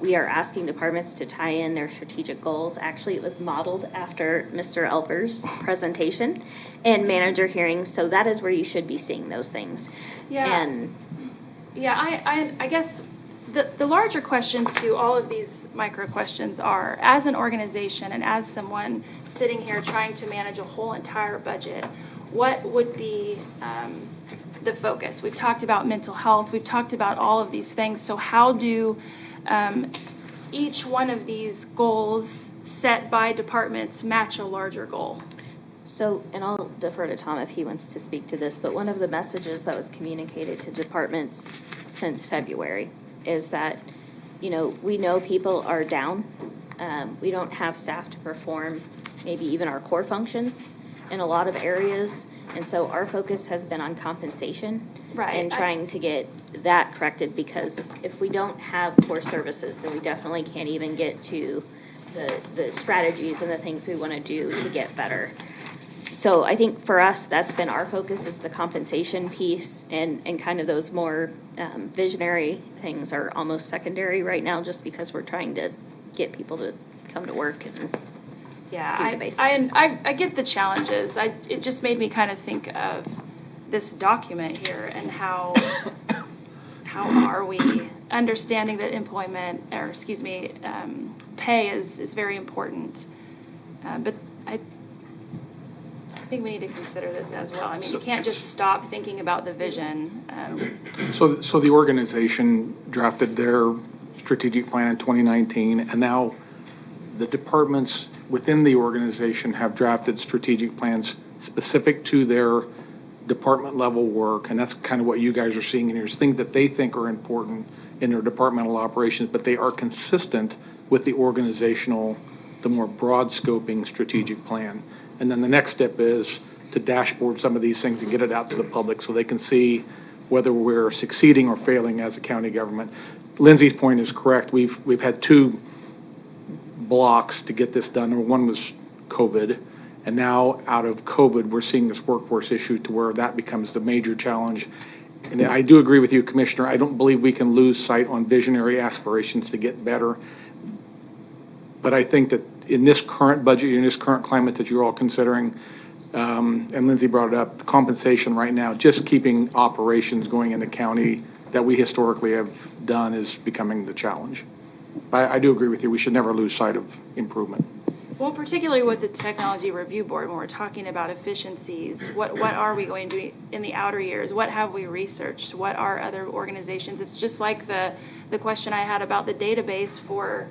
we are asking departments to tie in their strategic goals. Actually, it was modeled after Mr. Elper's presentation and manager hearings. So that is where you should be seeing those things. Yeah. I guess the larger question to all of these micro questions are, as an organization and as someone sitting here trying to manage a whole entire budget, what would be the focus? We've talked about mental health. We've talked about all of these things. So how do each one of these goals set by departments match a larger goal? So, and I'll defer to Tom if he wants to speak to this, but one of the messages that was communicated to departments since February is that, we know people are down. We don't have staff to perform maybe even our core functions in a lot of areas. And so our focus has been on compensation. Right. And trying to get that corrected, because if we don't have core services, then we definitely can't even get to the strategies and the things we want to do to get better. So I think for us, that's been our focus, is the compensation piece, and kind of those more visionary things are almost secondary right now, just because we're trying to get people to come to work and do the basics. I get the challenges. It just made me kind of think of this document here and how are we understanding that pay is very important. But I think we need to consider this as well. I mean, you can't just stop thinking about the vision. So the organization drafted their strategic plan in 2019, and now the departments within the organization have drafted strategic plans specific to their department level work, and that's kind of what you guys are seeing in here, is things that they think are important in their departmental operations, but they are consistent with the organizational, the more broad scoping strategic plan. And then the next step is to dashboard some of these things and get it out to the public so they can see whether we're succeeding or failing as a county government. Lindsay's point is correct. We've had two blocks to get this done. Number one was COVID, and now out of COVID, we're seeing this workforce issue to where that becomes the major challenge. And I do agree with you, Commissioner. I don't believe we can lose sight on visionary aspirations to get better. But I think that in this current budget, in this current climate that you're all considering, and Lindsay brought it up, the compensation right now, just keeping operations going in the county that we historically have done is becoming the challenge. I do agree with you. We should never lose sight of improvement. Well, particularly with the Technology Review Board, when we're talking about efficiencies, what are we going to do in the outer years? What have we researched? What are other organizations? It's just like the question I had about the database for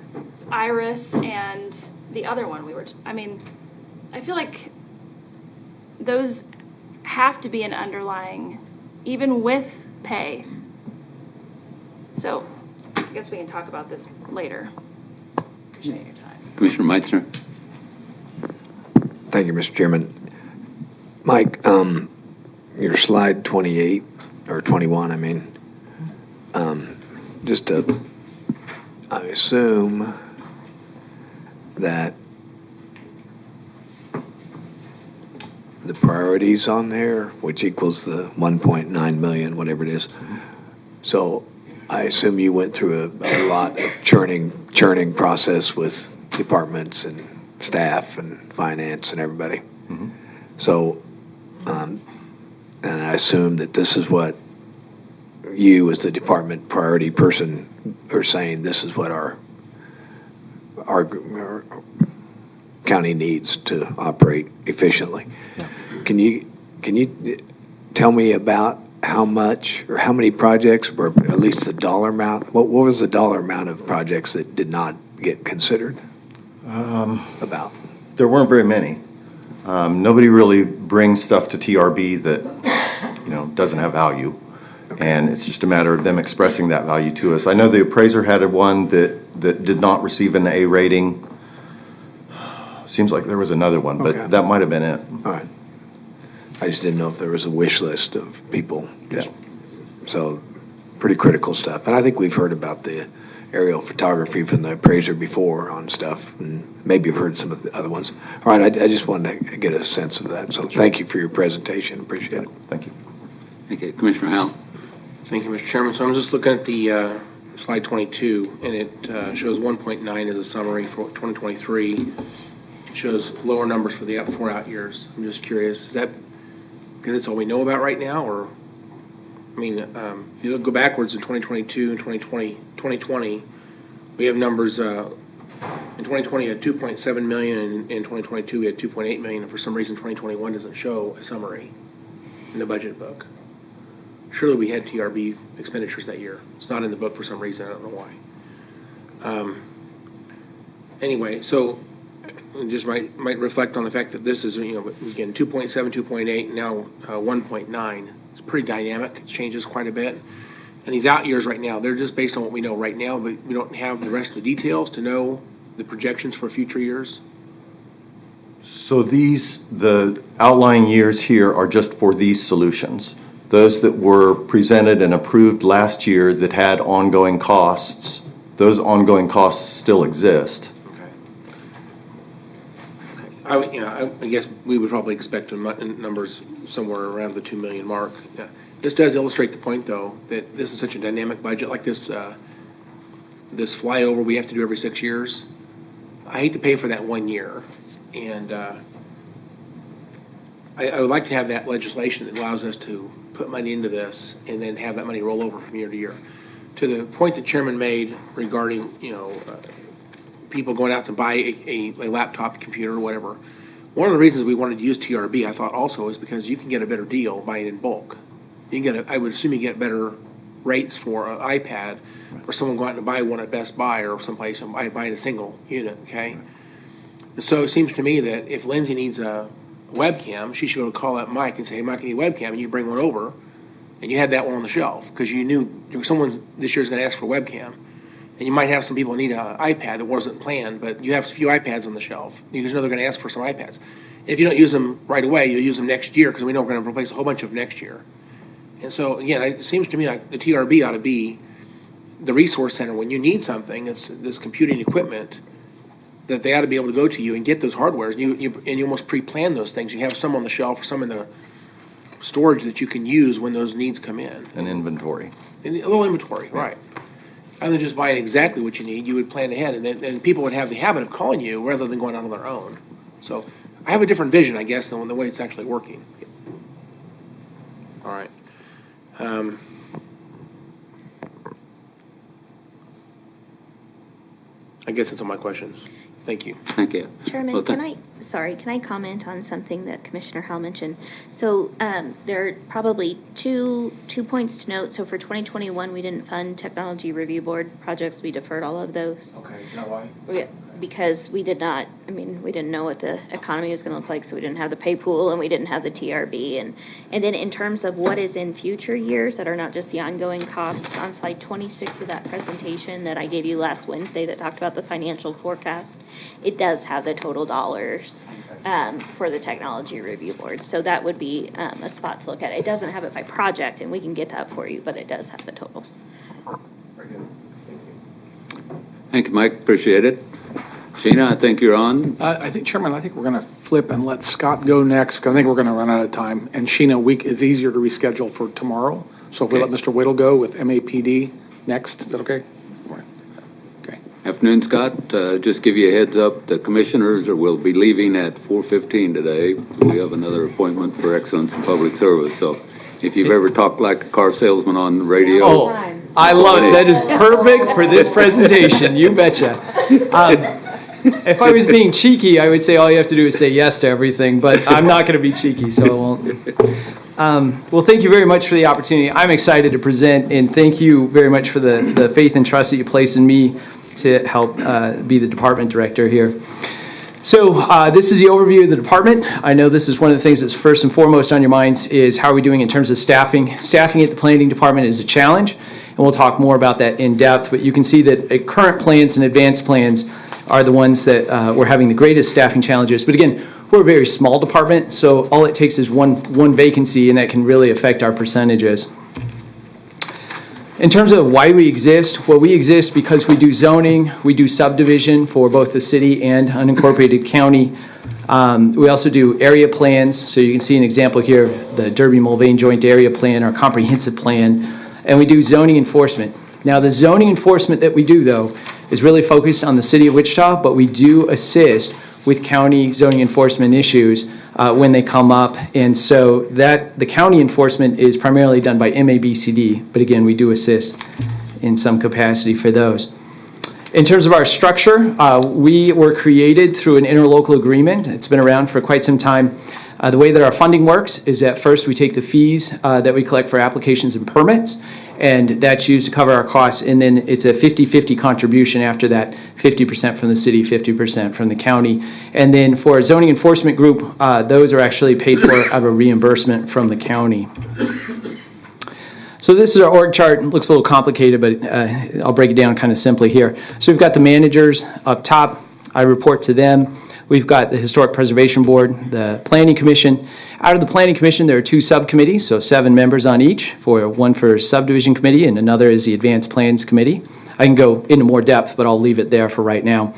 Iris and the other one I feel like those have to be an underlying, even with pay. So I guess we can talk about this later. Appreciate your time. Commissioner Meitzner? Thank you, Mr. Chairman. Mike, your slide 28, or 21, I assume that the priorities on there, which equals the 1.9 million, whatever it is. So I assume you went through a lot of churning process with departments and staff and finance and everybody. Mm-hmm. So, and I assume that this is what you as the department priority person are saying, this is what our county needs to operate efficiently. Yeah. Can you tell me about how much or how many projects, or at least the dollar amount? What was the dollar amount of projects that did not get considered? About? There weren't very many. Nobody really brings stuff to TRB that, doesn't have value. Okay. And it's just a matter of them expressing that value to us. I know the appraiser had one that did not receive an A rating. Seems like there was another one, but Okay. that might have been it. All right. I just didn't know if there was a wish list of people. Yeah. So, pretty critical stuff. And I think we've heard about the aerial photography from the appraiser before on stuff, and maybe you've heard some of the other ones. All right, I just wanted to get a sense of that. So thank you for your presentation. Appreciate it. Thank you. Okay, Commissioner Howell? Thank you, Mr. Chairman. So I'm just looking at the slide 22, and it shows 1.9 as a summary for 2023. It shows lower numbers for the 4 out years. I'm just curious, is that because that's all we know about right now, or if you go backwards in 2022 and 2020, we have numbers. In 2020, we had 2.7 million, and in 2022, we had 2.8 million. And for some reason, 2021 doesn't show a summary in the budget book. Surely we had TRB expenditures that year. It's not in the book for some reason. I don't know why. Anyway, so just might reflect on the fact that this is, again, 2.7, 2.8, now 1.9. It's pretty dynamic. It changes quite a bit. And these out years right now, they're just based on what we know right now, but we don't have the rest of the details to know the projections for future years. So the outlying years here are just for these solutions. Those that were presented and approved last year that had ongoing costs, those ongoing costs still exist. I guess we would probably expect numbers somewhere around the 2 million mark. Yeah. This does illustrate the point, though, that this is such a dynamic budget, like this flyover we have to do every 6 years. I hate to pay for that 1 year, and I would like to have that legislation that allows us to put money into this and then have that money roll over from year to year. To the point that Chairman made regarding, people going out to buy a laptop, computer, or whatever. One of the reasons we wanted to use TRB, I thought also, is because you can get a better deal buying in bulk. You can I would assume you get better rates for an iPad for someone going out and buy one at Best Buy or someplace and buying a single unit, okay? And so it seems to me that if Lindsay needs a webcam, she should be able to call up Mike and say, hey, Mike, I need a webcam, and you bring one over, and you had that one on the shelf because you knew someone this year is going to ask for a webcam. And you might have some people need an iPad that wasn't planned, but you have a few iPads on the shelf. You just know they're going to ask for some iPads. If you don't use them right away, you'll use them next year because we know we're going to replace a whole bunch of them next year. And so, again, it seems to me like the TRB ought to be the resource center. When you need something, it's this computing equipment, that they ought to be able to go to you and get those hardwares. And you almost pre-plan those things. You have some on the shelf or some in the storage that you can use when those needs come in. An inventory. A little inventory, right. Rather than just buying exactly what you need, you would plan ahead, and then people would have the habit of calling you rather than going out on their own. So I have a different vision, I guess, than the way it's actually working. All right. I guess that's all my questions. Thank you. Thank you. Chairman, Well, can I comment on something that Commissioner Howell mentioned? So there are probably two points to note. So for 2021, we didn't fund Technology Review Board projects. We deferred all of those. Okay, is that why? Because we didn't know what the economy was going to look like, so we didn't have the pay pool and we didn't have the TRB. And then in terms of what is in future years that are not just the ongoing costs, on slide 26 of that presentation that I gave you last Wednesday that talked about the financial forecast, it does have the total dollars for the Technology Review Board. So that would be a spot to look at. It doesn't have it by project, and we can get that for you, but it does have the totals. Very good. Thank you, Mike. Appreciate it. Sheena, I think you're on. I think, Chairman, I think we're going to flip and let Scott go next, because I think we're going to run out of time. And Sheena, week is easier to reschedule for tomorrow. So if we let Mr. Whittle go with MAPD next, is that okay? Okay. Afternoon, Scott. Just give you a heads up, the commissioners will be leaving at 4:15 today. We have another appointment for excellence in public service. So if you've ever talked like a car salesman on the radio. Oh, I love it. That is perfect for this presentation. You betcha. If I was being cheeky, I would say all you have to do is say yes to everything, but I'm not going to be cheeky, so I won't. Well, thank you very much for the opportunity. I'm excited to present, and thank you very much for the faith and trust that you place in me to help be the department director here. So this is the overview of the department. I know this is one of the things that's first and foremost on your minds is how are we doing in terms of staffing. Staffing at the planning department is a challenge, and we'll talk more about that in depth, but you can see that current plans and advanced plans are the ones that we're having the greatest staffing challenges. But again, we're a very small department, so all it takes is one vacancy, and that can really affect our percentages. In terms of why we exist, well, we exist because we do zoning, we do subdivision for both the city and unincorporated county. We also do area plans, so you can see an example here, the Derby-Mulvane Joint Area Plan, our comprehensive plan, and we do zoning enforcement. Now, the zoning enforcement that we do, though, is really focused on the city of Wichita, but we do assist with county zoning enforcement issues when they come up. And so the county enforcement is primarily done by MABCD, but again, we do assist in some capacity for those. In terms of our structure, we were created through an interlocal agreement. It's been around for quite some time. The way that our funding works is that first we take the fees that we collect for applications and permits, and that's used to cover our costs, and then it's a 50-50 contribution after that, 50% from the city, 50% from the county. And then for a zoning enforcement group, those are actually paid for out of a reimbursement from the county. So this is our org chart. It looks a little complicated, but I'll break it down kind of simply here. So we've got the managers up top. I report to them. We've got the Historic Preservation Board, the Planning Commission. Out of the Planning Commission, there are 2 subcommittees, so 7 members on each, one for Subdivision Committee and another is the Advanced Plans Committee. I can go into more depth, but I'll leave it there for right now.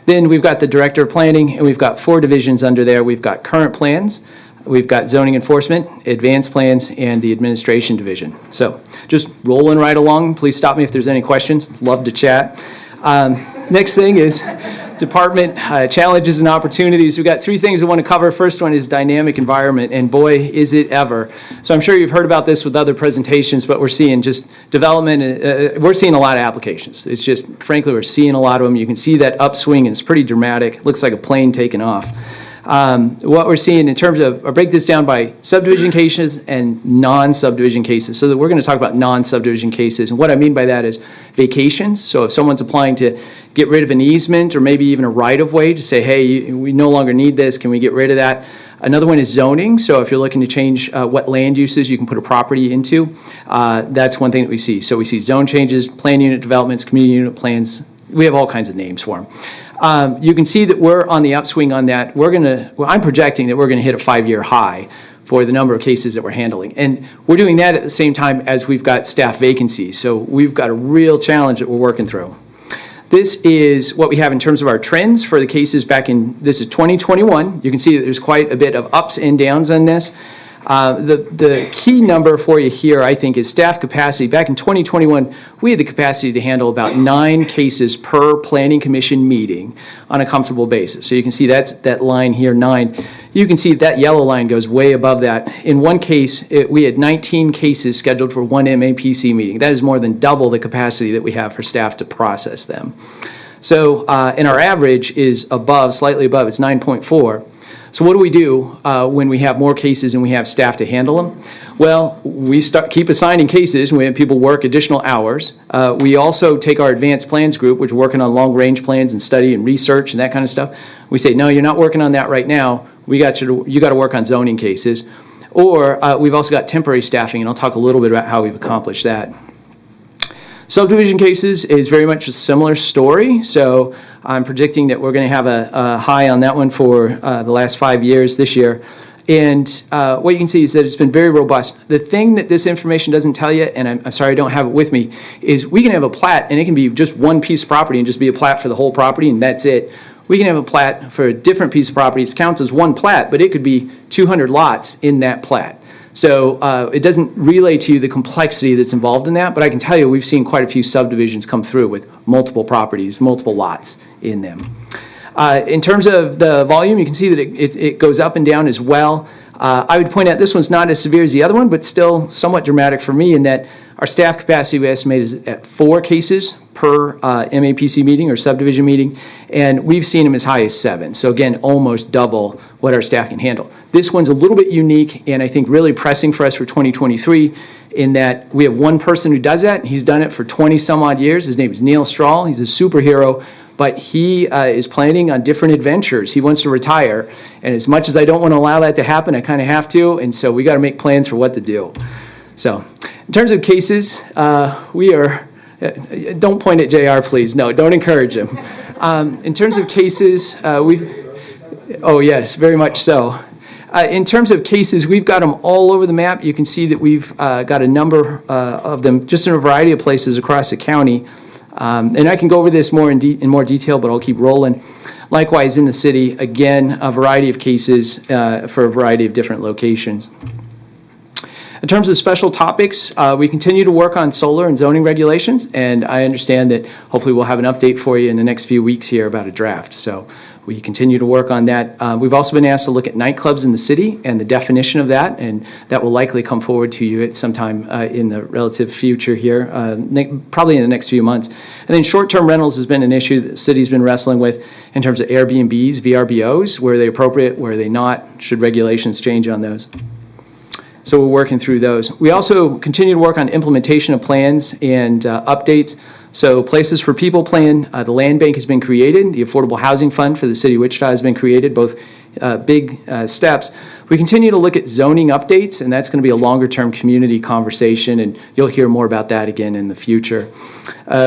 Then we've got the Director of Planning, and we've got 4 divisions under there. We've got Current Plans, we've got Zoning Enforcement, Advanced Plans, and the Administration Division. So just rolling right along. Please stop me if there's any questions. Love to chat. Next thing is department challenges and opportunities. We've got 3 things I want to cover. First one is dynamic environment, and boy, is it ever. So I'm sure you've heard about this with other presentations, but we're seeing just development. We're seeing a lot of applications. It's just, frankly, we're seeing a lot of them. You can see that upswing, and it's pretty dramatic. Looks like a plane taking off. What we're seeing in terms of, I'll break this down by subdivision cases and non-subdivision cases. So that we're going to talk about non-subdivision cases. And what I mean by that is vacations. So if someone's applying to get rid of an easement or maybe even a right-of-way to say, hey, we no longer need this, can we get rid of that? Another one is zoning. So if you're looking to change what land uses you can put a property into, that's one thing that we see. So we see zone changes, plan unit developments, community unit plans. We have all kinds of names for them. You can see that we're on the upswing on that. I'm projecting that we're going to hit a 5-year high for the number of cases that we're handling. And we're doing that at the same time as we've got staff vacancies. So we've got a real challenge that we're working through. This is what we have in terms of our trends for the cases this is 2021. You can see that there's quite a bit of ups and downs on this. The key number for you here, I think, is staff capacity. Back in 2021, we had the capacity to handle about 9 cases per planning commission meeting on a comfortable basis. So you can see that line here, 9. You can see that yellow line goes way above that. In one case, we had 19 cases scheduled for one MAPC meeting. That is more than double the capacity that we have for staff to process them. So, and our average is slightly above, it's 9.4. So what do we do when we have more cases and we have staff to handle them? Well, we keep assigning cases and we have people work additional hours. We also take our advanced plans group, which are working on long-range plans and study and research and that kind of stuff. We say, no, you're not working on that right now. You got to work on zoning cases. Or we've also got temporary staffing, and I'll talk a little bit about how we've accomplished that. Subdivision cases is very much a similar story. So I'm predicting that we're going to have a high on that one for the last 5 years this year. And what you can see is that it's been very robust. The thing that this information doesn't tell you, and I'm sorry I don't have it with me, is we can have a plat, and it can be just one piece of property and just be a plat for the whole property, and that's it. We can have a plat for a different piece of property. It counts as one plat, but it could be 200 lots in that plat. So it doesn't relay to you the complexity that's involved in that, but I can tell you we've seen quite a few subdivisions come through with multiple properties, multiple lots in them. In terms of the volume, you can see that it goes up and down as well. I would point out this one's not as severe as the other one, but still somewhat dramatic for me in that our staff capacity we estimate is at 4 cases per MAPC meeting or subdivision meeting, and we've seen them as high as 7. So again, almost double what our staff can handle. This one's a little bit unique and I think really pressing for us for 2023 in that we have one person who does that. He's done it for 20 some odd years. His name is Strahl. He's a superhero, but he is planning on different adventures. He wants to retire, and as much as I don't want to allow that to happen, I kind of have to, and so we got to make plans for what to do. So in terms of cases, we are, don't point at JR, please. No, don't encourage him. In terms of cases, oh yes, very much so. In terms of cases, we've got them all over the map. You can see that we've got a number of them just in a variety of places across the county. And I can go over this more in more detail, but I'll keep rolling. Likewise, in the city, again, a variety of cases for a variety of different locations. In terms of special topics, we continue to work on solar and zoning regulations, and I understand that hopefully we'll have an update for you in the next few weeks here about a draft. So we continue to work on that. We've also been asked to look at nightclubs in the city and the definition of that, and that will likely come forward to you at some time in the relative future here, probably in the next few months. And then short-term rentals has been an issue that the city's been wrestling with in terms of Airbnbs, VRBOs, where are they appropriate, where are they not, should regulations change on those. So we're working through those. We also continue to work on implementation of plans and updates. So Places for People plan, the land bank has been created. The Affordable Housing Fund for the City of Wichita has been created, both big steps. We continue to look at zoning updates, and that's going to be a longer-term community conversation, and you'll hear more about that again in the future.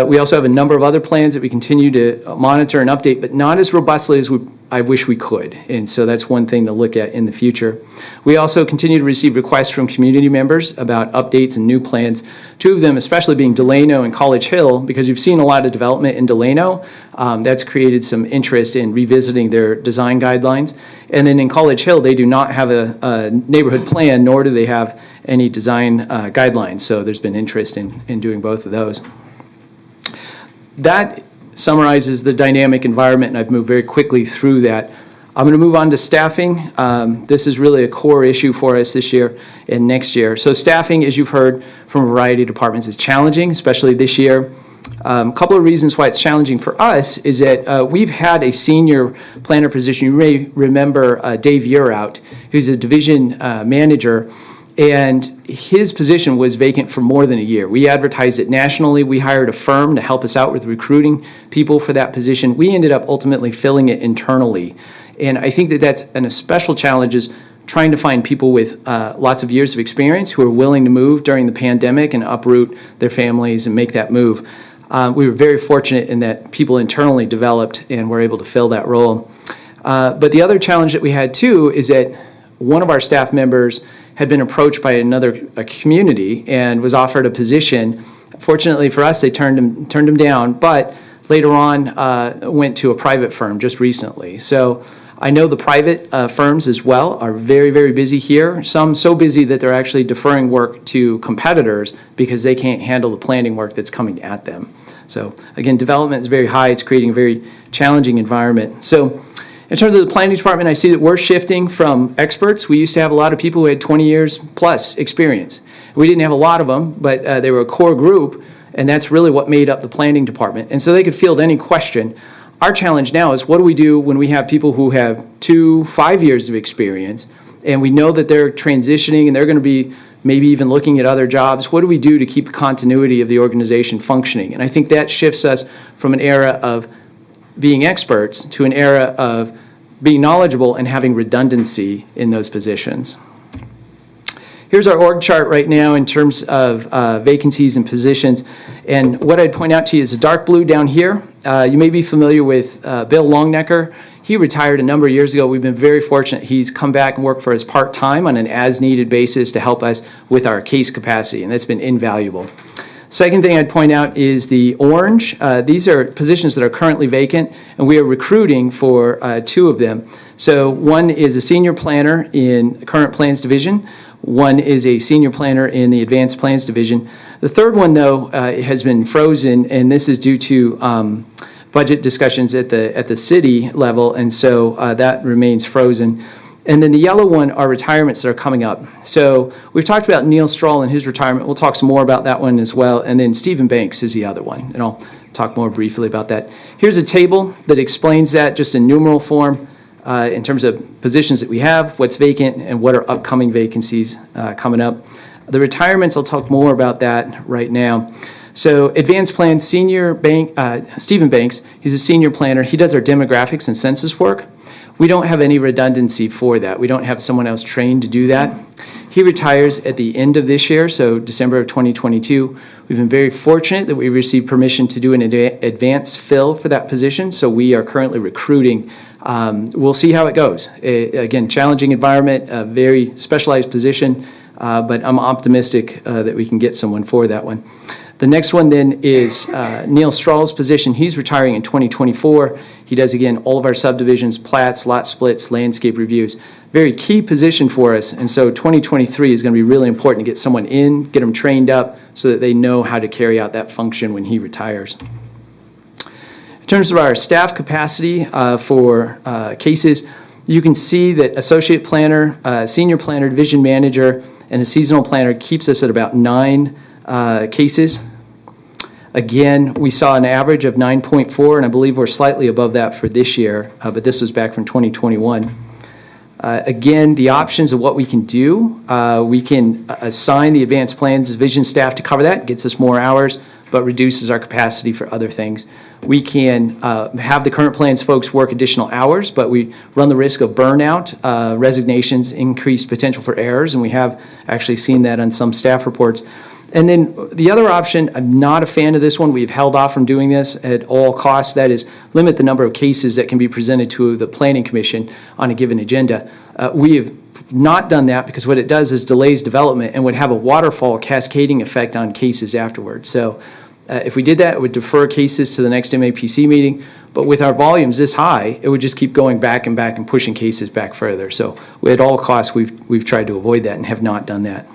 We also have a number of other plans that we continue to monitor and update, but not as robustly as I wish we could, and so that's one thing to look at in the future. We also continue to receive requests from community members about updates and new plans, 2 of them especially being Delano and College Hill, because you've seen a lot of development in Delano. That's created some interest in revisiting their design guidelines. And then in College Hill, they do not have a neighborhood plan, nor do they have any design guidelines, so there's been interest in doing both of those. That summarizes the dynamic environment, and I've moved very quickly through that. I'm going to move on to staffing. This is really a core issue for us this year and next year. So staffing, as you've heard from a variety of departments, is challenging, especially this year. A couple of reasons why it's challenging for us is that we've had a senior planner position. You may remember Dave Urout, who's a division manager, and his position was vacant for more than a year. We advertised it nationally. We hired a firm to help us out with recruiting people for that position. We ended up ultimately filling it internally. And I think that that's a special challenge is trying to find people with lots of years of experience who are willing to move during the pandemic and uproot their families and make that move. We were very fortunate in that people internally developed and were able to fill that role. But the other challenge that we had too is that one of our staff members had been approached by a community and was offered a position. Fortunately for us, they turned him down, but later on went to a private firm just recently. So I know the private firms as well are very, very busy here. Some so busy that they're actually deferring work to competitors because they can't handle the planning work that's coming at them. So again, development is very high. It's creating a very challenging environment. So in terms of the planning department, I see that we're shifting from experts. We used to have a lot of people who had 20 years plus experience. We didn't have a lot of them, but they were a core group, and that's really what made up the planning department. And so they could field any question. Our challenge now is what do we do when we have people who have 2-5 years of experience, and we know that they're transitioning and they're going to be maybe even looking at other jobs? What do we do to keep continuity of the organization functioning? And I think that shifts us from an era of being experts to an era of being knowledgeable and having redundancy in those positions. Here's our org chart right now in terms of vacancies and positions. And what I'd point out to you is the dark blue down here. You may be familiar with Bill Longnecker. He retired a number of years ago. We've been very fortunate. He's come back and worked for us part-time on an as-needed basis to help us with our case capacity, and that's been invaluable. Second thing I'd point out is the orange. These are positions that are currently vacant, and we are recruiting for 2 of them. So one is a senior planner in current plans division. One is a senior planner in the advanced plans division. The third one, though, has been frozen, and this is due to budget discussions at the city level, and so that remains frozen. And then the yellow one are retirements that are coming up. So we've talked about Neil Strahl and his retirement. We'll talk some more about that one as well. And then Stephen Banks is the other one, and I'll talk more briefly about that. Here's a table that explains that just in numeral form in terms of positions that we have, what's vacant, and what are upcoming vacancies coming up. The retirements, I'll talk more about that right now. So advanced plan senior Stephen Banks, he's a senior planner. He does our demographics and census work. We don't have any redundancy for that. We don't have someone else trained to do that. He retires at the end of this year, so December of 2022. We've been very fortunate that we received permission to do an advance fill for that position, so we are currently recruiting. We'll see how it goes. Again, challenging environment, a very specialized position, but I'm optimistic that we can get someone for that one. The next one then is Neil Strahl's position. He's retiring in 2024. He does, again, all of our subdivisions, plats, lot splits, landscape reviews. Very key position for us, and so 2023 is going to be really important to get someone in, get them trained up so that they know how to carry out that function when he retires. In terms of our staff capacity for cases, you can see that associate planner, senior planner, division manager, and a seasonal planner keeps us at about 9 cases. Again, we saw an average of 9.4, and I believe we're slightly above that for this year, but this was back from 2021. Again, the options of what we can do, we can assign the advanced plans division staff to cover that, gets us more hours, but reduces our capacity for other things. We can have the current plans folks work additional hours, but we run the risk of burnout, resignations, increased potential for errors, and we have actually seen that on some staff reports. And then the other option, I'm not a fan of this one. We've held off from doing this at all costs. That is, limit the number of cases that can be presented to the Planning Commission on a given agenda. We have not done that because what it does is delays development and would have a waterfall cascading effect on cases afterwards. So if we did that, it would defer cases to the next MAPC meeting. But with our volumes this high, it would just keep going back and pushing cases back further. So at all costs, we've tried to avoid that and have not done that.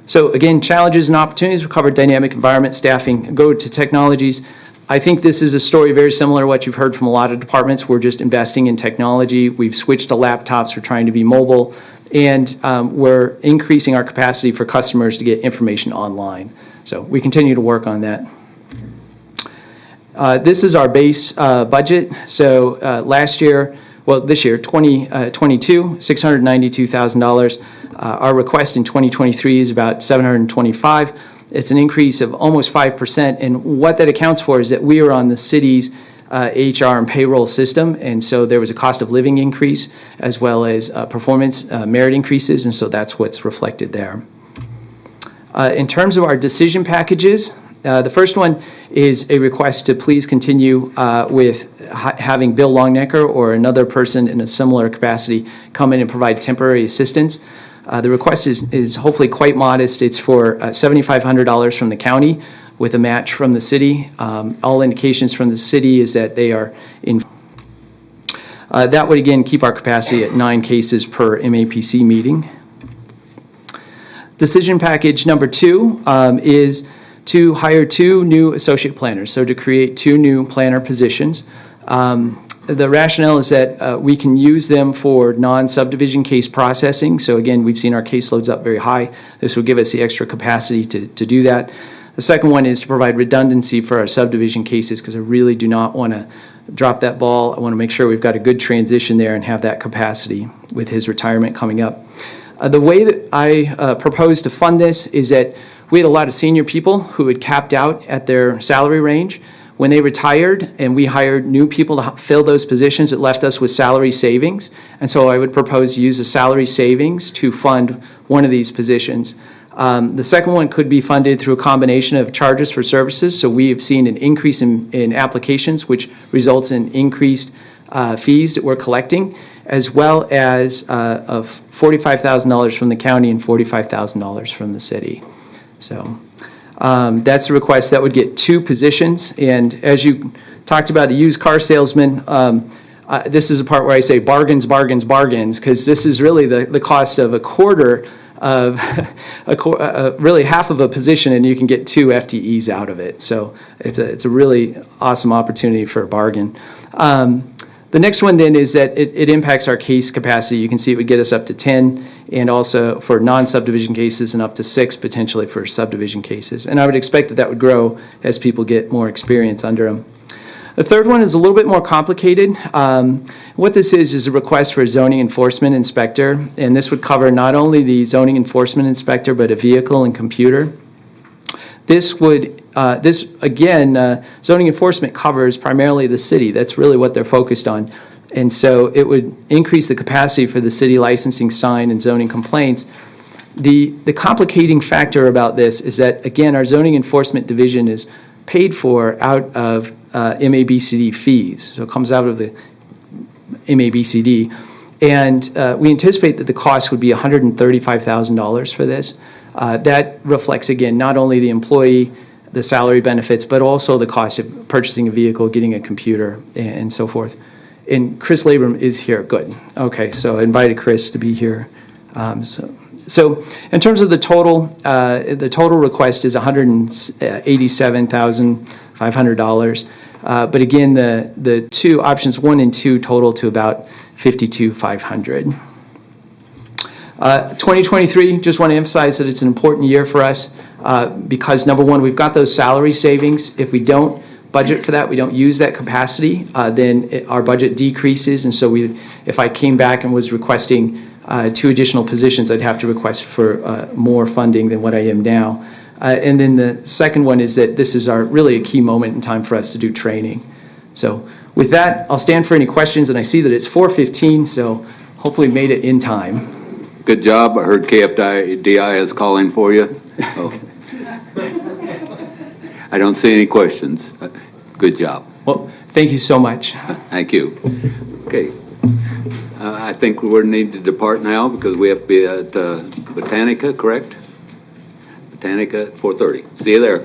So again, challenges and opportunities. We covered dynamic environment, staffing, go to technologies. I think this is a story very similar to what you've heard from a lot of departments. We're just investing in technology. We've switched to laptops. We're trying to be mobile. And we're increasing our capacity for customers to get information online. So we continue to work on that. This is our base budget. So this year, 2022, $692,000. Our request in 2023 is about $725,000. It's an increase of almost 5%, and what that accounts for is that we are on the city's HR and payroll system, and so there was a cost of living increase as well as performance merit increases, and so that's what's reflected there. In terms of our decision packages, the first one is a request to please continue with having Bill Longnecker or another person in a similar capacity come in and provide temporary assistance. The request is hopefully quite modest. It's for $7,500 from the county with a match from the city. All indications from the city is that they are in. That would again keep our capacity at 9 cases per MAPC meeting. Decision package number 2 is to hire 2 new associate planners, so to create 2 new planner positions. The rationale is that we can use them for non-subdivision case processing. So again, we've seen our caseloads up very high. This would give us the extra capacity to do that. The second one is to provide redundancy for our subdivision cases, because I really do not want to drop that ball. I want to make sure we've got a good transition there and have that capacity with his retirement coming up. The way that I propose to fund this is that we had a lot of senior people who had capped out at their salary range. When they retired and we hired new people to fill those positions, it left us with salary savings. And so I would propose to use the salary savings to fund one of these positions. The second one could be funded through a combination of charges for services. So we have seen an increase in applications, which results in increased fees that we're collecting, as well as of $45,000 from the county and $45,000 from the city. So that's the request. That would get 2 positions. And as you talked about a used car salesman, this is the part where I say bargains, bargains, bargains, because this is really the cost of a quarter of really half of a position, and you can get 2 FTEs out of it. So it's a really awesome opportunity for a bargain. The next one then is that it impacts our case capacity. You can see it would get us up to 10, and also for non-subdivision cases, and up to 6 potentially for subdivision cases. And I would expect that would grow as people get more experience under them. The third one is a little bit more complicated. What this is a request for a zoning enforcement inspector, and this would cover not only the zoning enforcement inspector, but a vehicle and computer. This would, zoning enforcement covers primarily the city. That's really what they're focused on. And so it would increase the capacity for the city licensing, sign, and zoning complaints. The complicating factor about this is that, again, our zoning enforcement division is paid for out of MABCD fees. So it comes out of the MABCD. And we anticipate that the cost would be $135,000 for this. That reflects, again, not only the employee, the salary benefits, but also the cost of purchasing a vehicle, getting a computer, and so forth. And Chris Labram is here. Good. Okay, so I invited Chris to be here. So in terms of the total request is $187,500. But again, the 2 options 1 and 2 total to about $52,500. 2023, just want to emphasize that it's an important year for us because, number one, we've got those salary savings. If we don't budget for that, we don't use that capacity, then our budget decreases. And so if I came back and was requesting 2 additional positions, I'd have to request for more funding than what I am now. And then the second one is that this is really a key moment in time for us to do training. So with that, I'll stand for any questions, and I see that it's 4:15, so hopefully made it in time. Good job. I heard KFDI is calling for you. Oh. I don't see any questions. Good job. Well, thank you so much. Thank you. Okay. I think we need to depart now because we have to be at Botanica, correct? Botanica at 4:30. See you there.